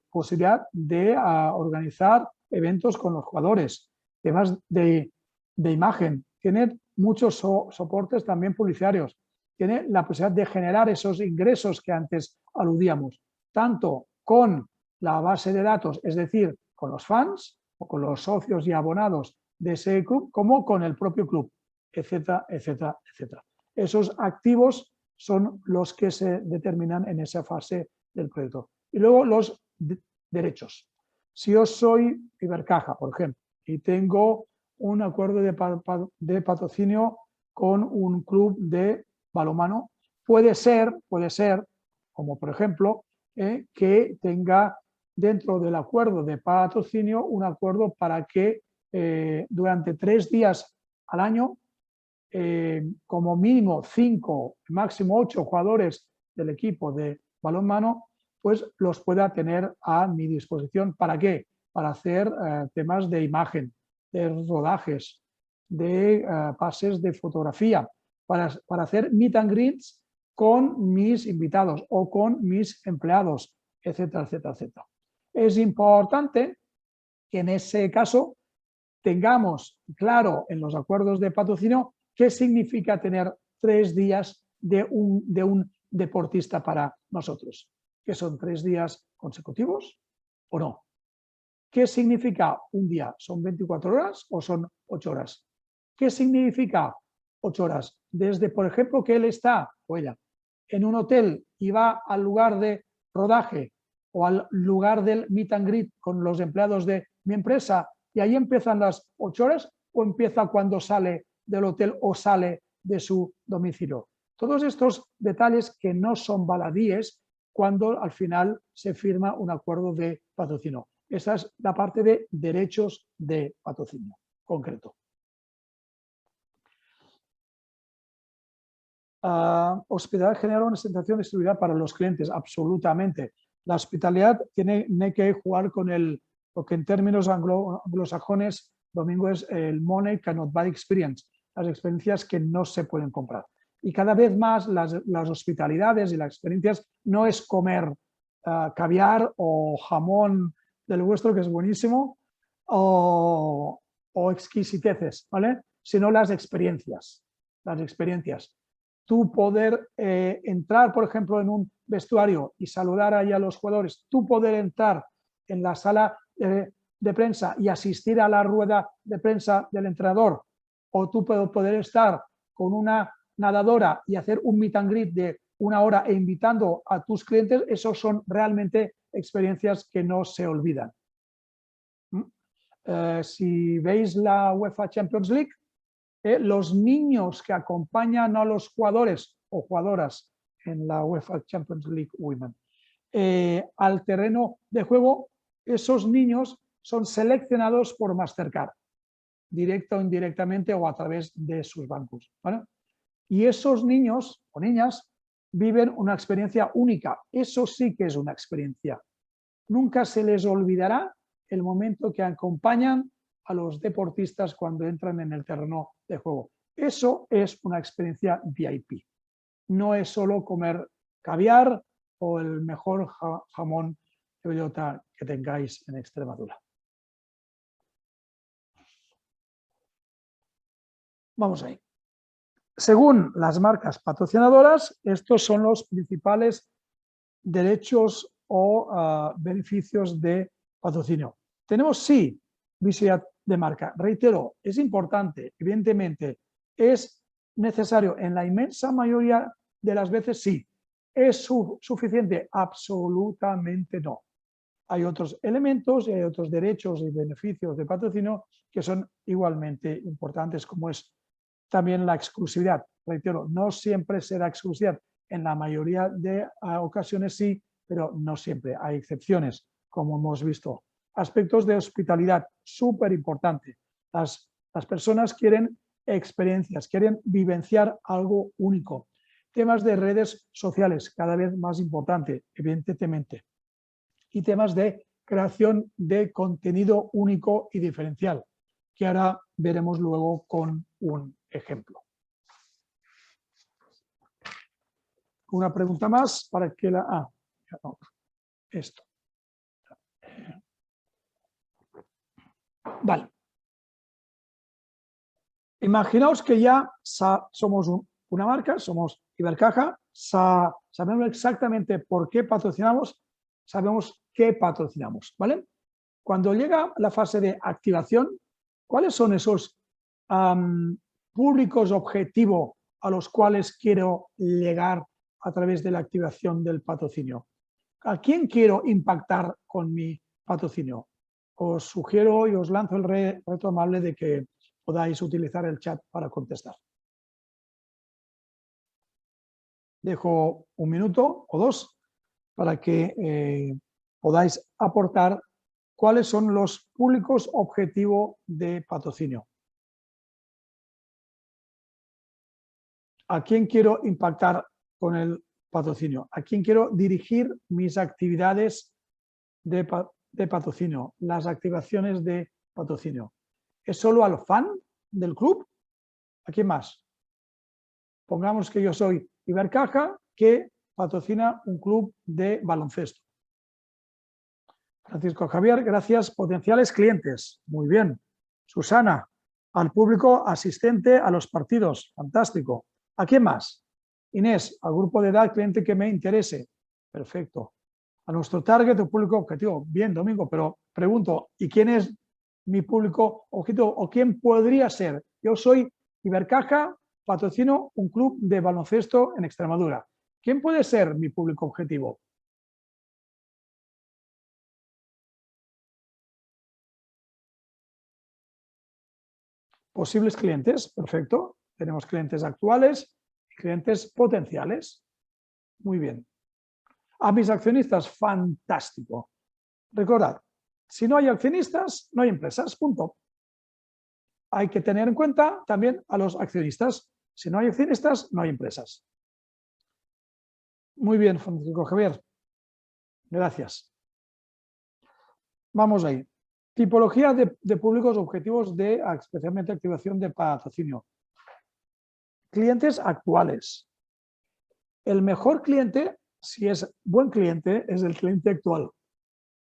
posibilidad de organizar eventos con los jugadores, temas de imagen, tiene muchos soportes también publicitarios, tiene la posibilidad de generar esos ingresos que antes aludíamos, tanto con la base de datos, es decir, con los fans o con los socios y abonados de ese club, como con el propio club, etcétera, etcétera, etcétera. Esos activos son los que se determinan en esa fase del proyecto. Y luego los derechos. Si yo soy Ibercaja, por ejemplo, y tengo un acuerdo de patrocinio con un club de balonmano, puede ser, como por ejemplo, que tenga dentro del acuerdo de patrocinio un acuerdo para que durante 3 días al año, como mínimo 5, máximo 8 jugadores del equipo de balonmano, pues los pueda tener a mi disposición. ¿Para qué? Para hacer temas de imagen, de rodajes, de pases de fotografía, para hacer meet and greets con mis invitados o con mis empleados, etcétera, etcétera, etcétera. Es importante que en ese caso tengamos claro en los acuerdos de patrocinio qué significa tener 3 días de un deportista para nosotros. ¿Que son 3 días consecutivos o no? ¿Qué significa un día? ¿Son 24 horas o son 8 horas? ¿Qué significa 8 horas? Desde, por ejemplo, que él está o ella en un hotel y va al lugar de rodaje o al lugar del meet and greet con los empleados de mi empresa y ahí empiezan las 8 horas o empieza cuando sale del hotel o sale de su domicilio. Todos estos detalles que no son baladíes cuando al final se firma un acuerdo de patrocinio. Esa es la parte de derechos de patrocinio concreto. Hospitalidad genera una sensación de seguridad para los clientes, absolutamente. La hospitalidad tiene que jugar con lo que en términos anglosajones, Domingo, es el money cannot buy experience, las experiencias que no se pueden comprar. Y cada vez más las hospitalidades y las experiencias no es comer caviar o jamón del vuestro, que es buenísimo, o exquisiteces, ¿vale? Sino las experiencias. Tú poder entrar, por ejemplo, en un vestuario y saludar ahí a los jugadores, tú poder entrar en la sala de prensa y asistir a la rueda de prensa del entrenador, o tú poder estar con una nadadora y hacer un meet and greet de 1 hora e invitando a tus clientes, esos son realmente experiencias que no se olvidan. Si veis la UEFA Champions League, los niños que acompañan a los jugadores o jugadoras en la UEFA Champions League Women al terreno de juego, esos niños son seleccionados por Mastercard, directa o indirectamente o a través de sus bancos, ¿vale? Y esos niños o niñas viven una experiencia única. Eso sí que es una experiencia. Nunca se les olvidará el momento que acompañan a los deportistas cuando entran en el terreno de juego. Eso es una experiencia VIP. No es solo comer caviar o el mejor jamón de bellota que tengáis en Extremadura. Vamos ahí. Según las marcas patrocinadoras, estos son los principales derechos o beneficios de patrocinio. Tenemos, sí, visibilidad de marca. Reitero, es importante, evidentemente, es necesario. En la inmensa mayoría de las veces, sí. ¿Es suficiente? Absolutamente no. Hay otros elementos y hay otros derechos y beneficios de patrocinio que son igualmente importantes, como es también la exclusividad. Reitero, no siempre será exclusividad. En la mayoría de ocasiones sí, pero no siempre. Hay excepciones, como hemos visto. Aspectos de hospitalidad, súper importante. Las personas quieren experiencias, quieren vivenciar algo único. Temas de redes sociales, cada vez más importante, evidentemente. Y temas de creación de contenido único y diferencial, que ahora veremos luego con un ejemplo. Una pregunta más para que la... esto. Vale. Imaginaos que ya somos una marca, somos Ibercaja, sabemos exactamente por qué patrocinamos, sabemos qué patrocinamos, ¿vale? Cuando llega la fase de activación, ¿cuáles son esos públicos objetivo a los cuales quiero llegar a través de la activación del patrocinio? ¿A quién quiero impactar con mi patrocinio? Os sugiero y os lanzo el reto amable de que podáis utilizar el chat para contestar. Dejo un minuto o dos para que podáis aportar cuáles son los públicos objetivo de patrocinio. ¿A quién quiero impactar con el patrocinio? ¿A quién quiero dirigir mis actividades de patrocinio, las activaciones de patrocinio? ¿Es solo al fan del club? ¿A quién más? Pongamos que yo soy Ibercaja, que patrocina un club de baloncesto. Francisco Javier, gracias. Potenciales clientes. Muy bien. Susana, al público asistente a los partidos. Fantástico. ¿A quién más? Inés, al grupo de edad cliente que me interese. Perfecto. A nuestro target o público objetivo. Bien, Domingo, pero pregunto, ¿y quién es mi público objetivo? ¿O quién podría ser? Yo soy Ibercaja, patrocino un club de baloncesto en Extremadura. ¿Quién puede ser mi público objetivo? Posibles clientes, perfecto. Tenemos clientes actuales y clientes potenciales. Muy bien. A mis accionistas, fantástico. Recordad, si no hay accionistas, no hay empresas, punto. Hay que tener en cuenta también a los accionistas. Si no hay accionistas, no hay empresas. Muy bien, Francisco Javier. Gracias. Vamos ahí. Tipología de públicos objetivos de especialmente activación de patrocinio. Clientes actuales. El mejor cliente, si es buen cliente, es el cliente actual.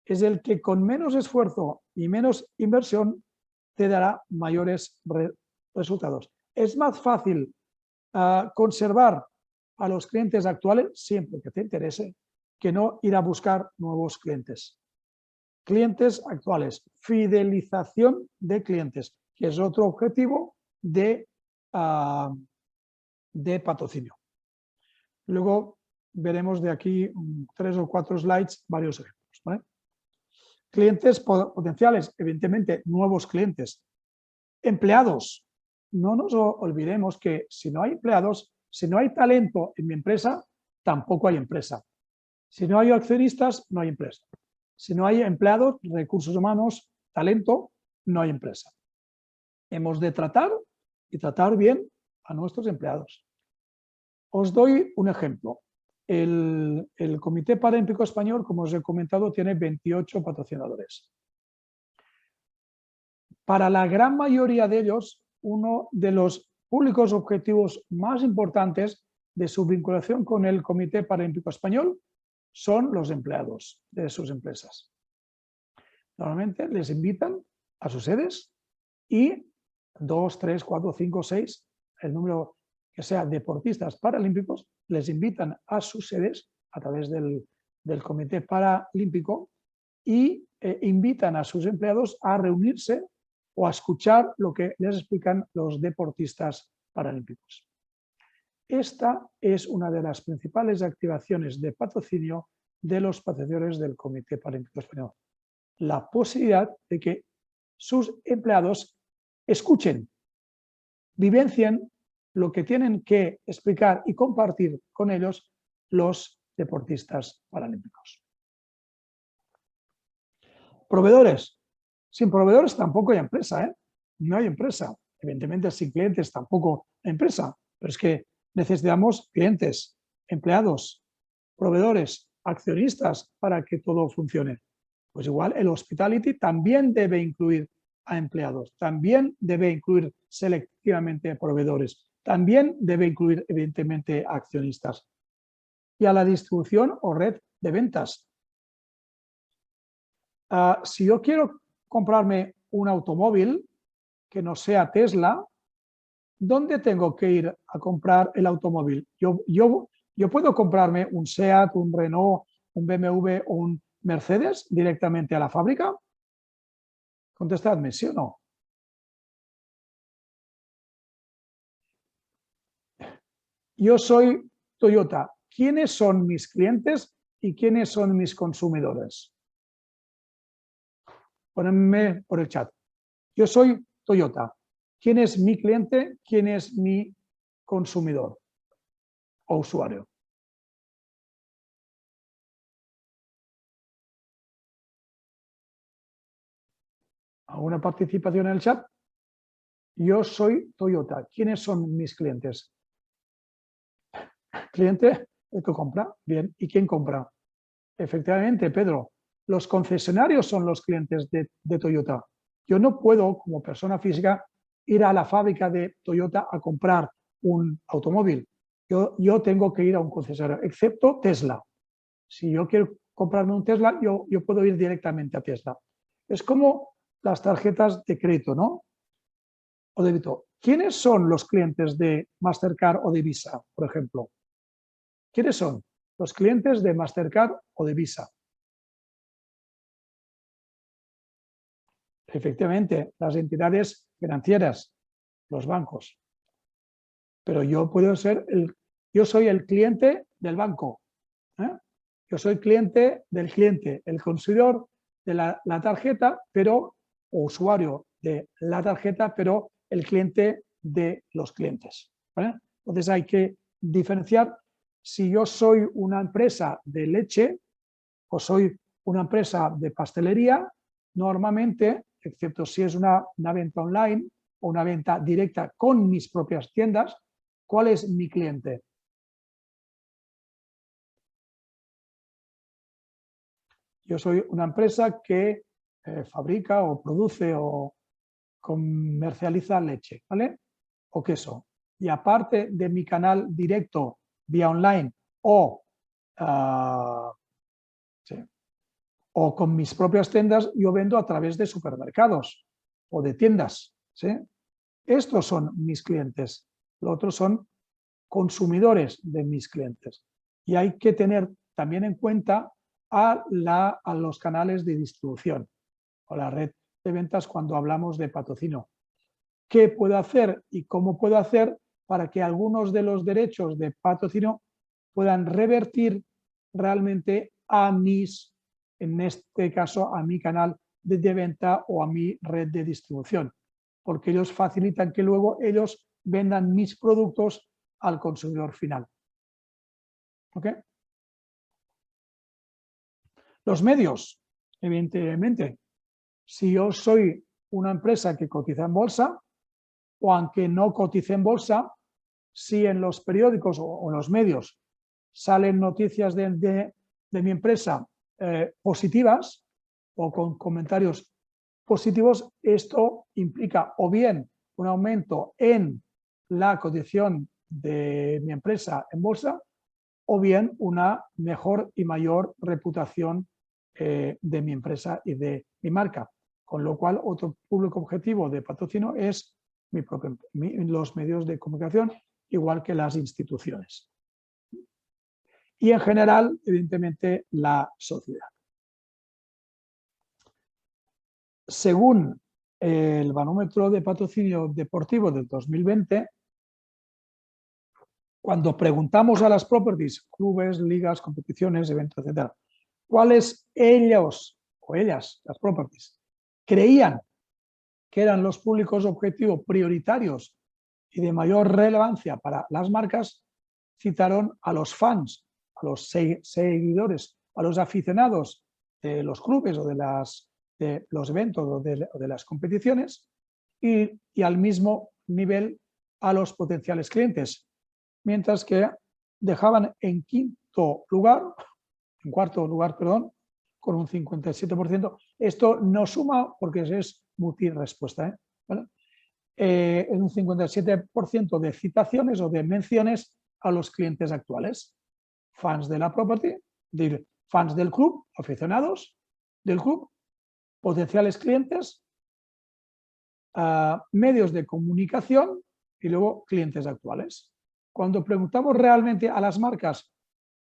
Es el que con menos esfuerzo y menos inversión te dará mayores resultados. Es más fácil conservar a los clientes actuales, siempre que te interese, que no ir a buscar nuevos clientes. Clientes actuales, fidelización de clientes, que es otro objetivo de patrocinio. Luego veremos de aquí 3 o 4 slides varios ejemplos, ¿vale? Clientes potenciales, evidentemente nuevos clientes. Empleados, no nos olvidemos que si no hay empleados, si no hay talento en mi empresa, tampoco hay empresa. Si no hay accionistas, no hay empresa. Si no hay empleados, recursos humanos, talento, no hay empresa. Hemos de tratar y tratar bien a nuestros empleados. Os doy un ejemplo. El Comité Paralímpico Español, como os he comentado, tiene 28 patrocinadores. Para la gran mayoría de ellos, uno de los públicos objetivos más importantes de su vinculación con el Comité Paralímpico Español son los empleados de sus empresas. Normalmente les invitan a sus sedes y 2, 3, 4, 5, 6, el número que sea deportistas paralímpicos, les invitan a sus sedes a través del Comité Paralímpico y invitan a sus empleados a reunirse o a escuchar lo que les explican los deportistas paralímpicos. Esta es una de las principales activaciones de patrocinio de los patrocinadores del Comité Paralímpico Español. La posibilidad de que sus empleados escuchen, vivencien lo que tienen que explicar y compartir con ellos los deportistas paralímpicos. Proveedores. Sin proveedores tampoco hay empresa, ¿eh? No hay empresa. Evidentemente, sin clientes tampoco hay empresa. Pero es que necesitamos clientes, empleados, proveedores, accionistas para que todo funcione. Pues igual el hospitality también debe incluir a empleados, también debe incluir selectivamente proveedores, también debe incluir evidentemente accionistas. Y a la distribución o red de ventas. Si yo quiero comprarme un automóvil que no sea Tesla, ¿dónde tengo que ir a comprar el automóvil? Yo puedo comprarme un SEAT, un Renault, un BMW o un Mercedes directamente a la fábrica. Contestadme, ¿sí o no? Yo soy Toyota. ¿Quiénes son mis clientes y quiénes son mis consumidores? Ponedme por el chat. Yo soy Toyota. ¿Quién es mi cliente? ¿Quién es mi consumidor o usuario? ¿Alguna participación en el chat? Yo soy Toyota. ¿Quiénes son mis clientes? Cliente, el que compra. Bien. ¿Y quién compra? Efectivamente, Pedro. Los concesionarios son los clientes de Toyota. Yo no puedo, como persona física, ir a la fábrica de Toyota a comprar un automóvil. Yo tengo que ir a un concesionario, excepto Tesla. Si yo quiero comprarme un Tesla, yo puedo ir directamente a Tesla. Es como las tarjetas de crédito, ¿no? O débito. ¿Quiénes son los clientes de Mastercard o de Visa, por ejemplo? ¿Quiénes son los clientes de Mastercard o de Visa? Efectivamente, las entidades financieras, los bancos. Pero yo soy el cliente del banco. Yo soy cliente del cliente, el consumidor de la tarjeta, o usuario de la tarjeta, pero el cliente de los clientes. ¿Vale? Entonces hay que diferenciar si yo soy una empresa de leche o soy una empresa de pastelería. Normalmente, excepto si es una venta online o una venta directa con mis propias tiendas, ¿cuál es mi cliente? Yo soy una empresa que fabrica o produce o comercializa leche, ¿vale? O queso. Y aparte de mi canal directo vía online o con mis propias tiendas, yo vendo a través de supermercados o de tiendas, ¿sí? Estos son mis clientes. Los otros son consumidores de mis clientes. Y hay que tener también en cuenta a los canales de distribución o la red de ventas cuando hablamos de patrocinio. ¿Qué puedo hacer y cómo puedo hacer para que algunos de los derechos de patrocinio puedan revertir realmente a en este caso, a mi canal de venta o a mi red de distribución? Porque ellos facilitan que luego ellos vendan mis productos al consumidor final. ¿Ok? Los medios, evidentemente. Si yo soy una empresa que cotiza en bolsa, o aunque no cotice en bolsa, si en los periódicos o en los medios salen noticias de mi empresa positivas o con comentarios positivos, esto implica o bien un aumento en la cotización de mi empresa en bolsa o bien una mejor y mayor reputación de mi empresa y de mi marca. Con lo cual, otro público objetivo de patrocinio es los medios de comunicación, igual que las instituciones. Y en general, evidentemente, la sociedad. Según el barómetro de patrocinio deportivo del 2020, cuando preguntamos a las properties, clubes, ligas, competiciones, eventos, etc., cuáles ellos o ellas, las properties, creían que eran los públicos objetivos prioritarios y de mayor relevancia para las marcas, citaron a los fans, a los seguidores, a los aficionados de los clubes o de las de los eventos o de las competiciones y al mismo nivel a los potenciales clientes, mientras que dejaban en cuarto lugar, perdón, con un 57%. Esto no suma porque es multirespuesta, ¿vale? En un 57% de citaciones o de menciones a los clientes actuales, fans de la property, fans del club, aficionados del club, potenciales clientes, medios de comunicación y luego clientes actuales. Cuando preguntamos realmente a las marcas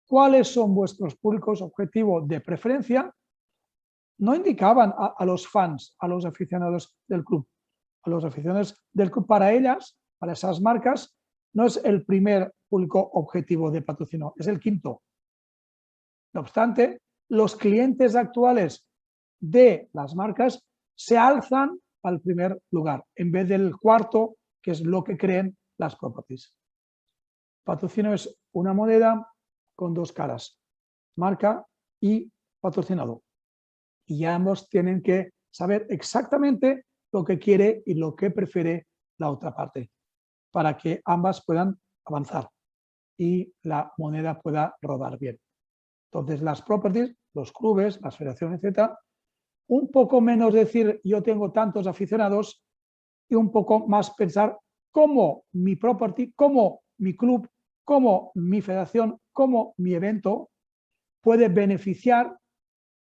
cuáles son vuestros públicos objetivos de preferencia, no indicaban a los fans, a los aficionados del club. A los aficionados del club, para ellas, para esas marcas, no es el primer público objetivo de patrocinio, es el quinto. No obstante, los clientes actuales de las marcas se alzan al primer lugar, en vez del cuarto, que es lo que creen las properties. Patrocinio es una moneda con dos caras, marca y patrocinado. Y ambos tienen que saber exactamente lo que quiere y lo que prefiere la otra parte, para que ambas puedan avanzar y la moneda pueda rodar bien. Entonces, las properties, los clubes, las federaciones, etcétera, un poco menos decir yo tengo tantos aficionados y un poco más pensar cómo mi property, cómo mi club, cómo mi federación, cómo mi evento puede beneficiar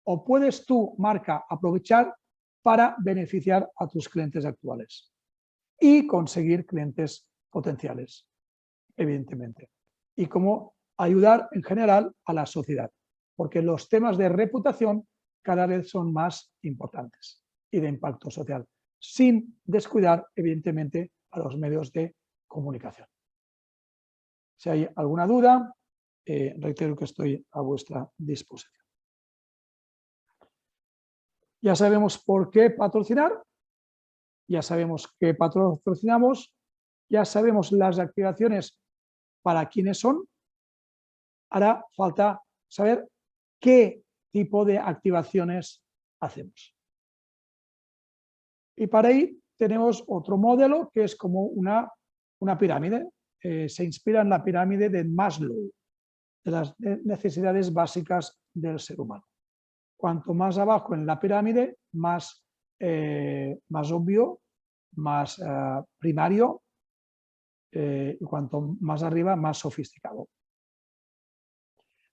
o puedes tú, marca, aprovechar para beneficiar a tus clientes actuales y conseguir clientes potenciales, evidentemente. Y cómo ayudar en general a la sociedad, porque los temas de reputación cada vez son más importantes y de impacto social, sin descuidar, evidentemente, a los medios de comunicación. Si hay alguna duda, reitero que estoy a vuestra disposición. Ya sabemos por qué patrocinar, ya sabemos qué patrocinamos, ya sabemos las activaciones para quiénes son. Ahora falta saber qué tipo de activaciones hacemos. Y para ahí tenemos otro modelo que es como una pirámide. Se inspira en la pirámide de Maslow, de las necesidades básicas del ser humano. Cuanto más abajo en la pirámide, más obvio, más primario, y cuanto más arriba, más sofisticado.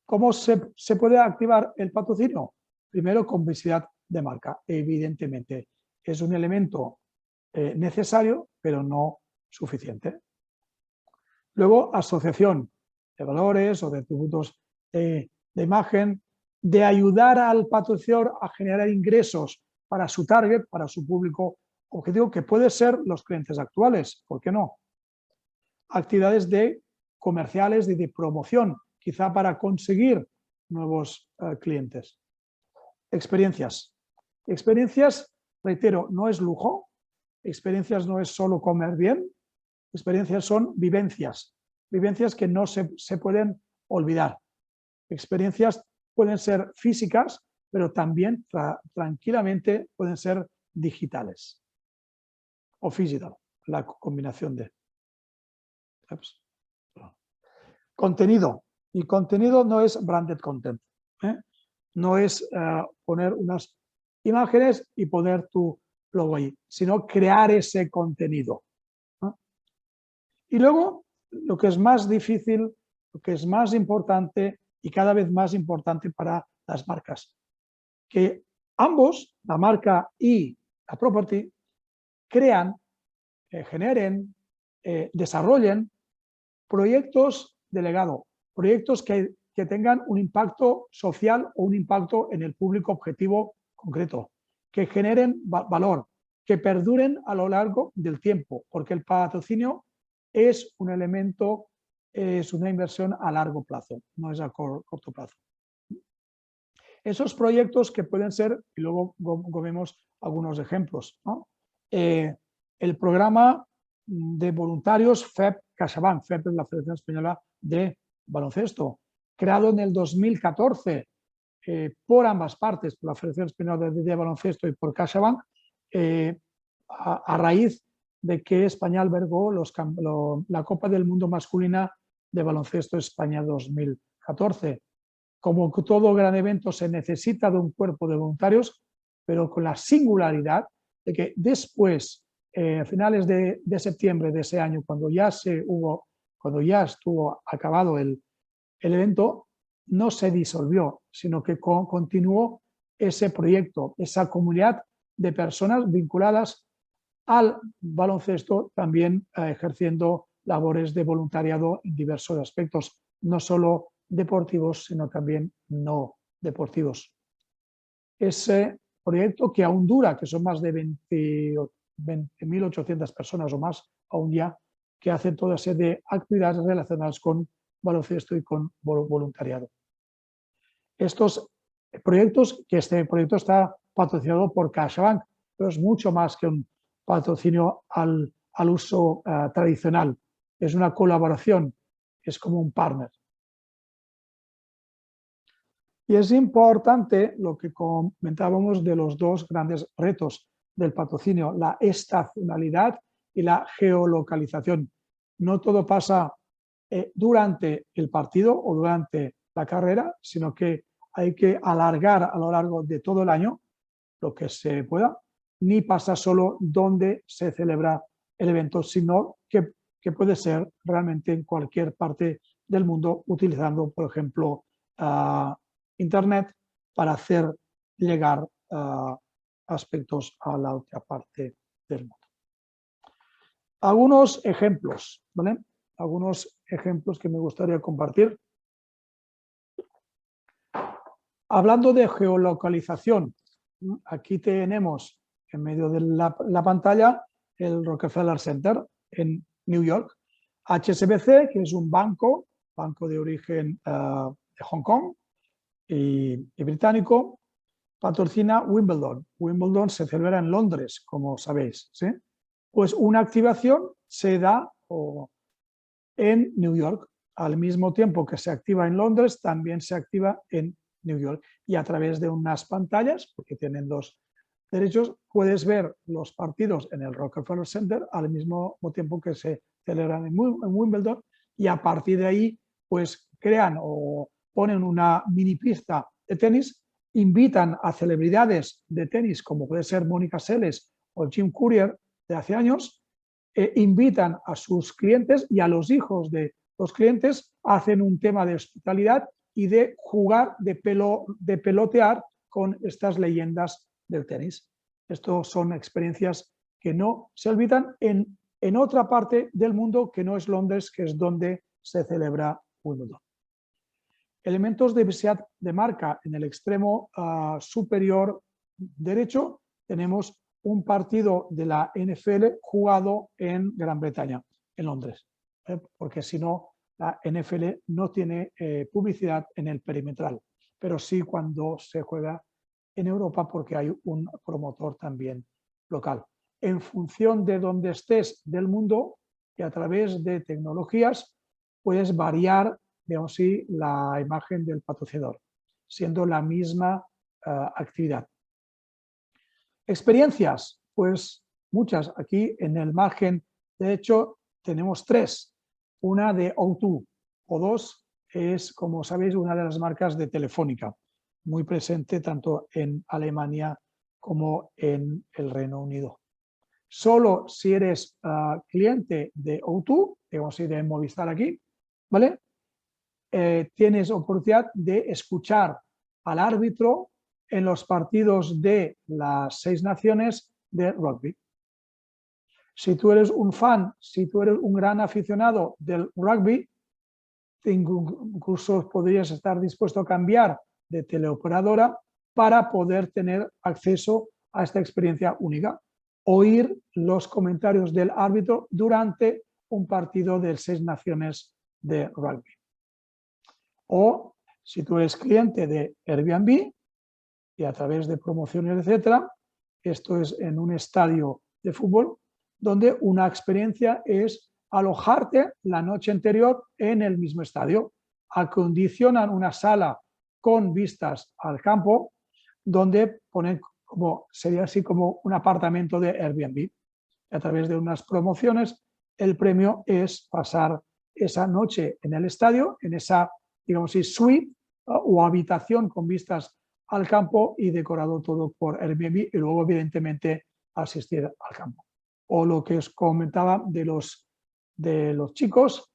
¿Cómo se puede activar el patrocinio? Primero, con visibilidad de marca, evidentemente. Es un elemento necesario, pero no suficiente. Luego, asociación de valores o de atributos de imagen, de ayudar al patrocinador a generar ingresos para su target, para su público objetivo, que puede ser los clientes actuales, ¿por qué no? Actividades comerciales de promoción, quizá para conseguir nuevos clientes. Experiencias. Experiencias, reitero, no es lujo, experiencias no es solo comer bien, experiencias son vivencias, vivencias que no se pueden olvidar. Experiencias pueden ser físicas, pero también tranquilamente pueden ser digitales o digital, la combinación de. Contenido. Y contenido no es branded content. No es poner unas imágenes y poner tu logo ahí, sino crear ese contenido. Y luego, lo que es más difícil, lo que es más importante y cada vez más importante para las marcas, que ambos, la marca y la property, crean, generen, desarrollen proyectos de legado, proyectos que tengan un impacto social o un impacto en el público objetivo concreto, que generen valor, que perduren a lo largo del tiempo, porque el patrocinio es un elemento, es una inversión a largo plazo, no es a corto plazo. Esos proyectos que pueden ser, y luego vemos algunos ejemplos, ¿no? El programa de voluntarios FEP CaixaBank, FEP es la Federación Española de Baloncesto, creado en el 2014, por ambas partes, por la Federación Española de Baloncesto y por CaixaBank, a raíz de que España albergó la Copa del Mundo Masculina de Baloncesto España 2014. Como todo gran evento se necesita de un cuerpo de voluntarios, pero con la singularidad de que después, a finales de septiembre de ese año, cuando ya estuvo acabado el evento, no se disolvió, sino que continuó ese proyecto, esa comunidad de personas vinculadas al baloncesto, también ejerciendo labores de voluntariado en diversos aspectos, no solo deportivos, sino también no deportivos. Ese proyecto que aún dura, que son más de 20.800 personas o más aún ya, que hacen toda serie de actividades relacionadas con baloncesto y con voluntariado. Estos proyectos, que este proyecto está patrocinado por CaixaBank, pero es mucho más que un patrocinio al uso tradicional. Es una colaboración, es como un partner. Y es importante lo que comentábamos de los dos grandes retos del patrocinio, la estacionalidad y la geolocalización. No todo pasa durante el partido o durante la carrera, sino que hay que alargar a lo largo de todo el año lo que se pueda, ni pasa solo donde se celebra el evento, sino que puede ser realmente en cualquier parte del mundo, utilizando, por ejemplo, Internet para hacer llegar aspectos a la otra parte del mundo. Algunos ejemplos, ¿vale? Algunos ejemplos que me gustaría compartir. Hablando de geolocalización, aquí tenemos en medio de la pantalla el Rockefeller Center en New York. HSBC, que es un banco de origen de Hong Kong y británico, patrocina Wimbledon. Wimbledon se celebra en Londres, como sabéis, ¿sí? Pues una activación se da en New York. Al mismo tiempo que se activa en Londres, también se activa en New York. Y a través de unas pantallas, porque tienen dos derechos, puedes ver los partidos en el Rockefeller Center al mismo tiempo que se celebran en Wimbledon, y a partir de ahí pues crean o ponen una mini pista de tenis, invitan a celebridades de tenis como puede ser Mónica Seles o Jim Courier de hace años, invitan a sus clientes y a los hijos de los clientes, hacen un tema de hospitalidad y de jugar, de pelotear con estas leyendas del tenis. Estos son experiencias que no se olvidan en otra parte del mundo que no es Londres, que es donde se celebra Wimbledon. Elementos de visibilidad de marca. En el extremo superior derecho tenemos un partido de la NFL jugado en Gran Bretaña, en Londres, porque si no, la NFL no tiene publicidad en el perimetral, pero sí cuando se juega en Europa, porque hay un promotor también local. En función de donde estés del mundo y a través de tecnologías puedes variar, digamos así, la imagen del patrocinador, siendo la misma actividad. Experiencias, pues muchas. Aquí en el margen, de hecho, tenemos tres. Una de O2. O2 es, como sabéis, una de las marcas de Telefónica, muy presente tanto en Alemania como en el Reino Unido. Solo si eres cliente de O2, digamos así, de Movistar aquí, ¿vale? Tienes oportunidad de escuchar al árbitro en los partidos de las 6 naciones de rugby. Si tú eres un fan, si tú eres un gran aficionado del rugby, incluso podrías estar dispuesto a cambiar de teleoperadora para poder tener acceso a esta experiencia única. Oír los comentarios del árbitro durante un partido de 6 naciones de rugby. O si tú eres cliente de Airbnb y a través de promociones, etcétera, esto es en un estadio de fútbol, donde una experiencia es alojarte la noche anterior en el mismo estadio. Acondicionan una sala con vistas al campo, donde ponen sería así como un apartamento de Airbnb. A través de unas promociones, el premio es pasar esa noche en el estadio, en esa, digamos así, suite o habitación con vistas al campo y decorado todo por Airbnb, y luego evidentemente asistir al campo. O lo que os comentaba de los chicas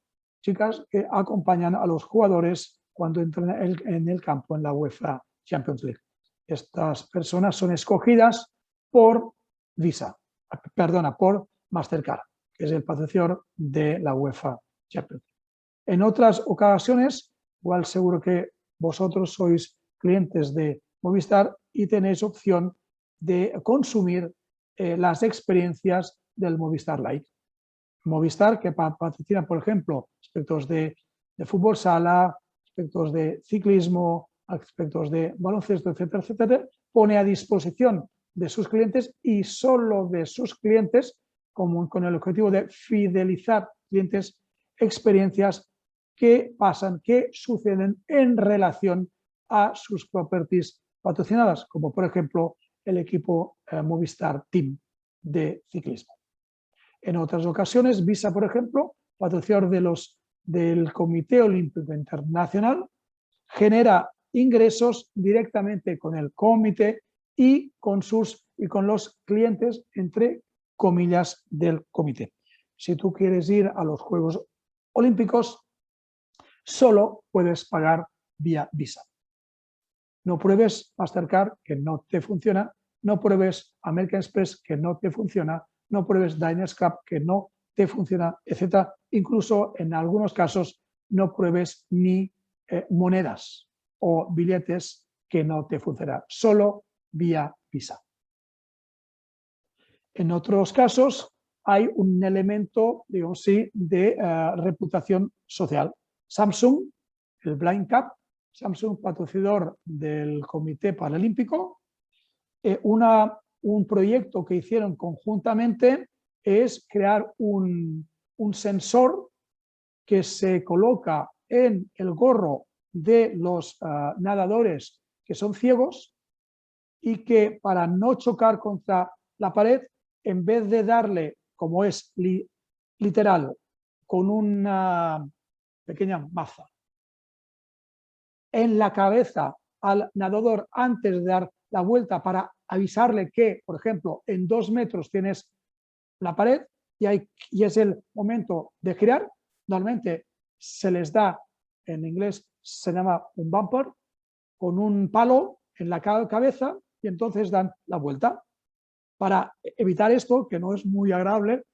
que acompañan a los jugadores cuando entran en el campo en la UEFA Champions League. Estas personas son escogidas por por Mastercard, que es el patrocinador de la UEFA Champions League. En otras ocasiones, igual seguro que vosotros sois clientes de Movistar y tenéis opción de consumir las experiencias del Movistar Lite. Movistar, que patrocina, por ejemplo, aspectos de fútbol sala, aspectos de ciclismo, aspectos de baloncesto, etcétera, etcétera, pone a disposición de sus clientes y solo de sus clientes, con el objetivo de fidelizar clientes, experiencias que pasan, que suceden en relación a sus properties patrocinadas, como por ejemplo el equipo Movistar Team de ciclismo. En otras ocasiones, Visa, por ejemplo, patrocinador del Comité Olímpico Internacional, genera ingresos directamente con el comité y con los clientes, entre comillas, del comité. Si tú quieres ir a los Juegos Olímpicos, solo puedes pagar vía Visa. No pruebes Mastercard, que no te funciona. No pruebes American Express, que no te funciona. No pruebes Diners Club, que no te funciona, etc. Incluso en algunos casos no pruebes ni monedas o billetes, que no te funcionan. Solo vía Visa. En otros casos hay un elemento, digamos así, de reputación social. Samsung, el Blind Cup, Samsung, patrocinador del Comité Paralímpico, un proyecto que hicieron conjuntamente es crear un sensor que se coloca en el gorro de los nadadores que son ciegos, y que, para no chocar contra la pared, en vez de darle, como es literal, con una pequeña maza en la cabeza al nadador antes de dar la vuelta para avisarle que, por ejemplo, en 2 metros tienes la pared y es el momento de girar, normalmente se les da, en inglés se llama un bumper, con un palo en la cabeza, y entonces dan la vuelta. Para evitar esto, que no es muy agradable,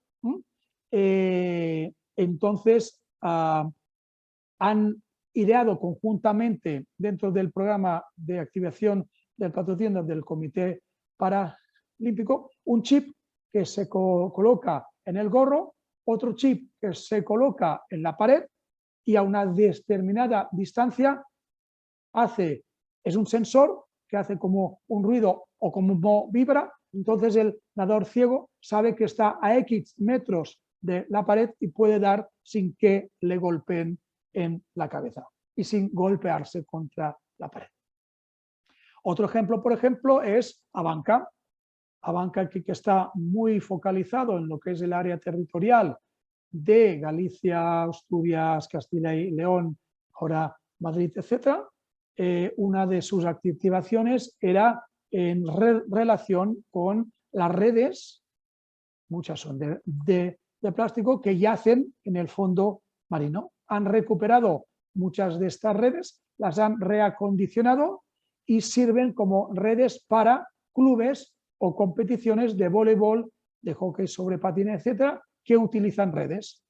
entonces han ideado conjuntamente, dentro del programa de activación del patrocinio del Comité Paralímpico, un chip que se coloca en el gorro, otro chip que se coloca en la pared, y a una determinada distancia es un sensor que hace como un ruido o como vibra. Entonces el nadador ciego sabe que está a X metros de la pared y puede dar sin que le golpeen en la cabeza y sin golpearse contra la pared. Otro ejemplo, por ejemplo, es Abanca. Abanca, que está muy focalizado en lo que es el área territorial de Galicia, Asturias, Castilla y León, ahora Madrid, etc. Una de sus activaciones era en relación con las redes, muchas son de plástico, que yacen en el fondo marino. Han recuperado muchas de estas redes, las han reacondicionado y sirven como redes para clubes o competiciones de voleibol, de hockey sobre patines, etcétera, que utilizan redes.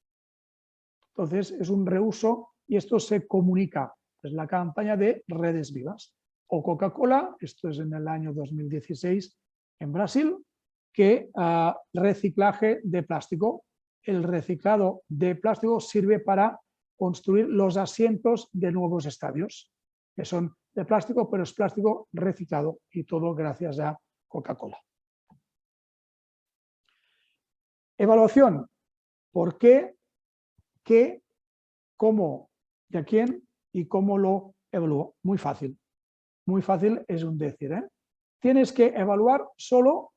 Entonces es un reuso y esto se comunica. Es la campaña de Redes Vivas. O Coca-Cola, esto es en el año 2016 en Brasil, que reciclaje de plástico. El reciclado de plástico sirve para construir los asientos de nuevos estadios, que son de plástico, pero es plástico reciclado, y todo gracias a Coca-Cola. Evaluación. ¿Por qué? ¿Qué? ¿Cómo? ¿De a quién? ¿Y cómo lo evalúo? Muy fácil. muy fácil, es un decir. Tienes que evaluar solo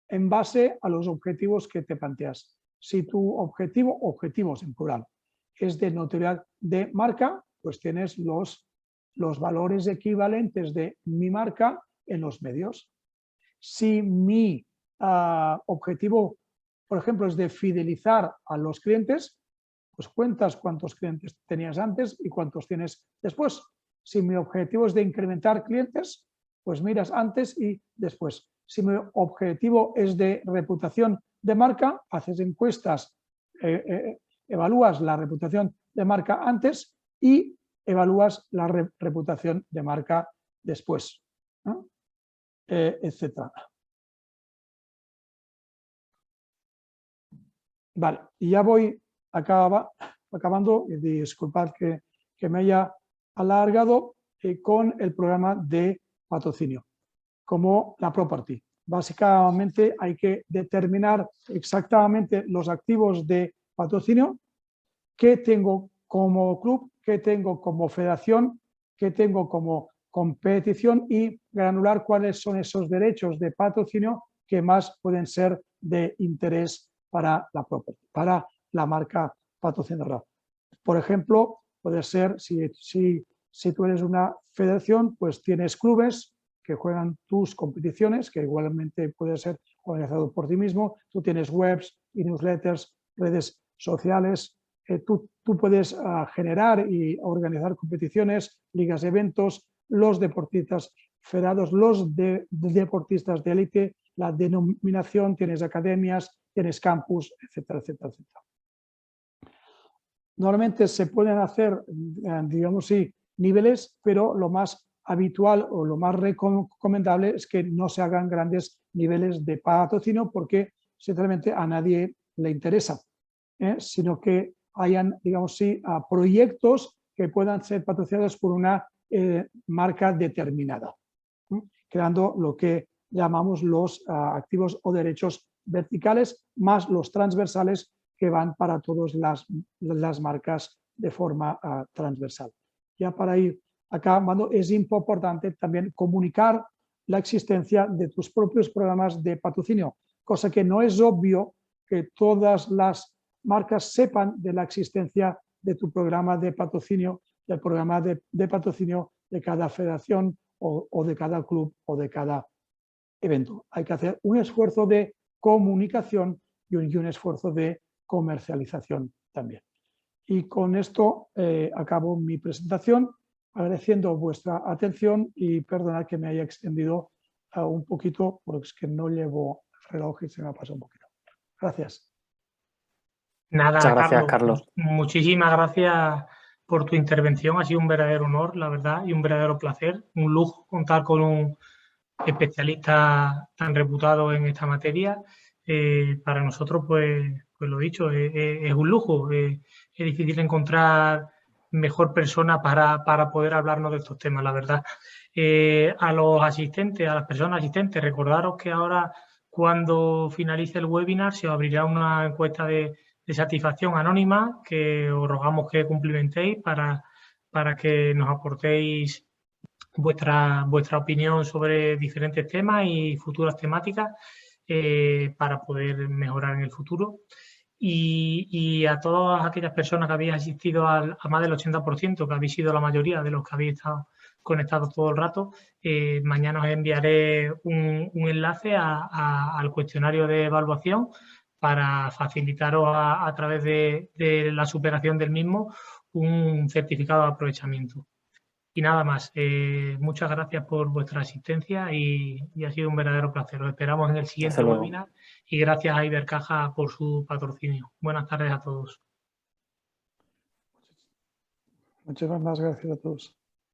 en base a los objetivos que te planteas. Si tu objetivo, objetivos en plural, es de notoriedad de marca, pues tienes los valores equivalentes de mi marca en los medios. Si mi objetivo, por ejemplo, es de fidelizar a los clientes, pues cuentas cuántos clientes tenías antes y cuántos tienes después. Si mi objetivo es de incrementar clientes, pues miras antes y después. Si mi objetivo es de reputación de marca, haces encuestas, evalúas la reputación de marca antes y evalúas la reputación de marca después, ¿no? Etcétera. Vale, y ya voy acabando, y disculpad que me haya alargado con el programa de patrocinio, como la property. Básicamente hay que determinar exactamente los activos de patrocinio, qué tengo como club, qué tengo como federación, qué tengo como competición y granular cuáles son esos derechos de patrocinio que más pueden ser de interés para la property, para la marca patrocinadora. Por ejemplo, puede ser, si tú eres una federación, pues tienes clubes que juegan tus competiciones, que igualmente puede ser organizado por ti mismo. Tú tienes webs y newsletters, redes sociales. Tú puedes generar y organizar competiciones, ligas, eventos, los deportistas federados, los deportistas de élite, la denominación, tienes academias, tienes campus, etcétera, etcétera, etcétera. Normalmente se pueden hacer, digamos, sí, niveles, pero lo más habitual o lo más recomendable es que no se hagan grandes niveles de patrocinio porque, sinceramente, a nadie le interesa, sino que hayan, digamos, sí, proyectos que puedan ser patrocinados por una marca determinada, creando lo que llamamos los activos o derechos verticales más los transversales que van para todas las marcas de forma transversal. Ya para ir acabando, es importante también comunicar la existencia de tus propios programas de patrocinio, cosa que no es obvio que todas las marcas sepan de la existencia de tu programa de patrocinio, del programa de patrocinio de cada federación o de cada club o de cada evento. Hay que hacer un esfuerzo de comunicación y un esfuerzo de comercialización también. Y con esto acabo mi presentación, agradeciendo vuestra atención y perdonad que me haya extendido un poquito, porque es que no llevo reloj y se me ha pasado un poquito. Gracias. Nada, muchas gracias, Carlos. Muchísimas gracias por tu intervención. Ha sido un verdadero honor, la verdad, y un verdadero placer. Un lujo contar con un especialista tan reputado en esta materia. Para nosotros, pues lo dicho, es un lujo. Es difícil encontrar mejor persona para poder hablarnos de estos temas, la verdad. A los asistentes, a las personas asistentes, recordaros que ahora, cuando finalice el webinar, se abrirá una encuesta de satisfacción anónima que os rogamos que cumplimentéis para que nos aportéis vuestra opinión sobre diferentes temas y futuras temáticas para poder mejorar en el futuro. Y a todas aquellas personas que habéis asistido a más del 80%, que habéis sido la mayoría de los que habéis estado conectados todo el rato, mañana os enviaré un enlace al cuestionario de evaluación para facilitaros a través de la superación del mismo un certificado de aprovechamiento. Y nada más, muchas gracias por vuestra asistencia y ha sido un verdadero placer. Os esperamos en el siguiente webinar y gracias a Ibercaja por su patrocinio. Buenas tardes a todos. Muchas gracias a todos.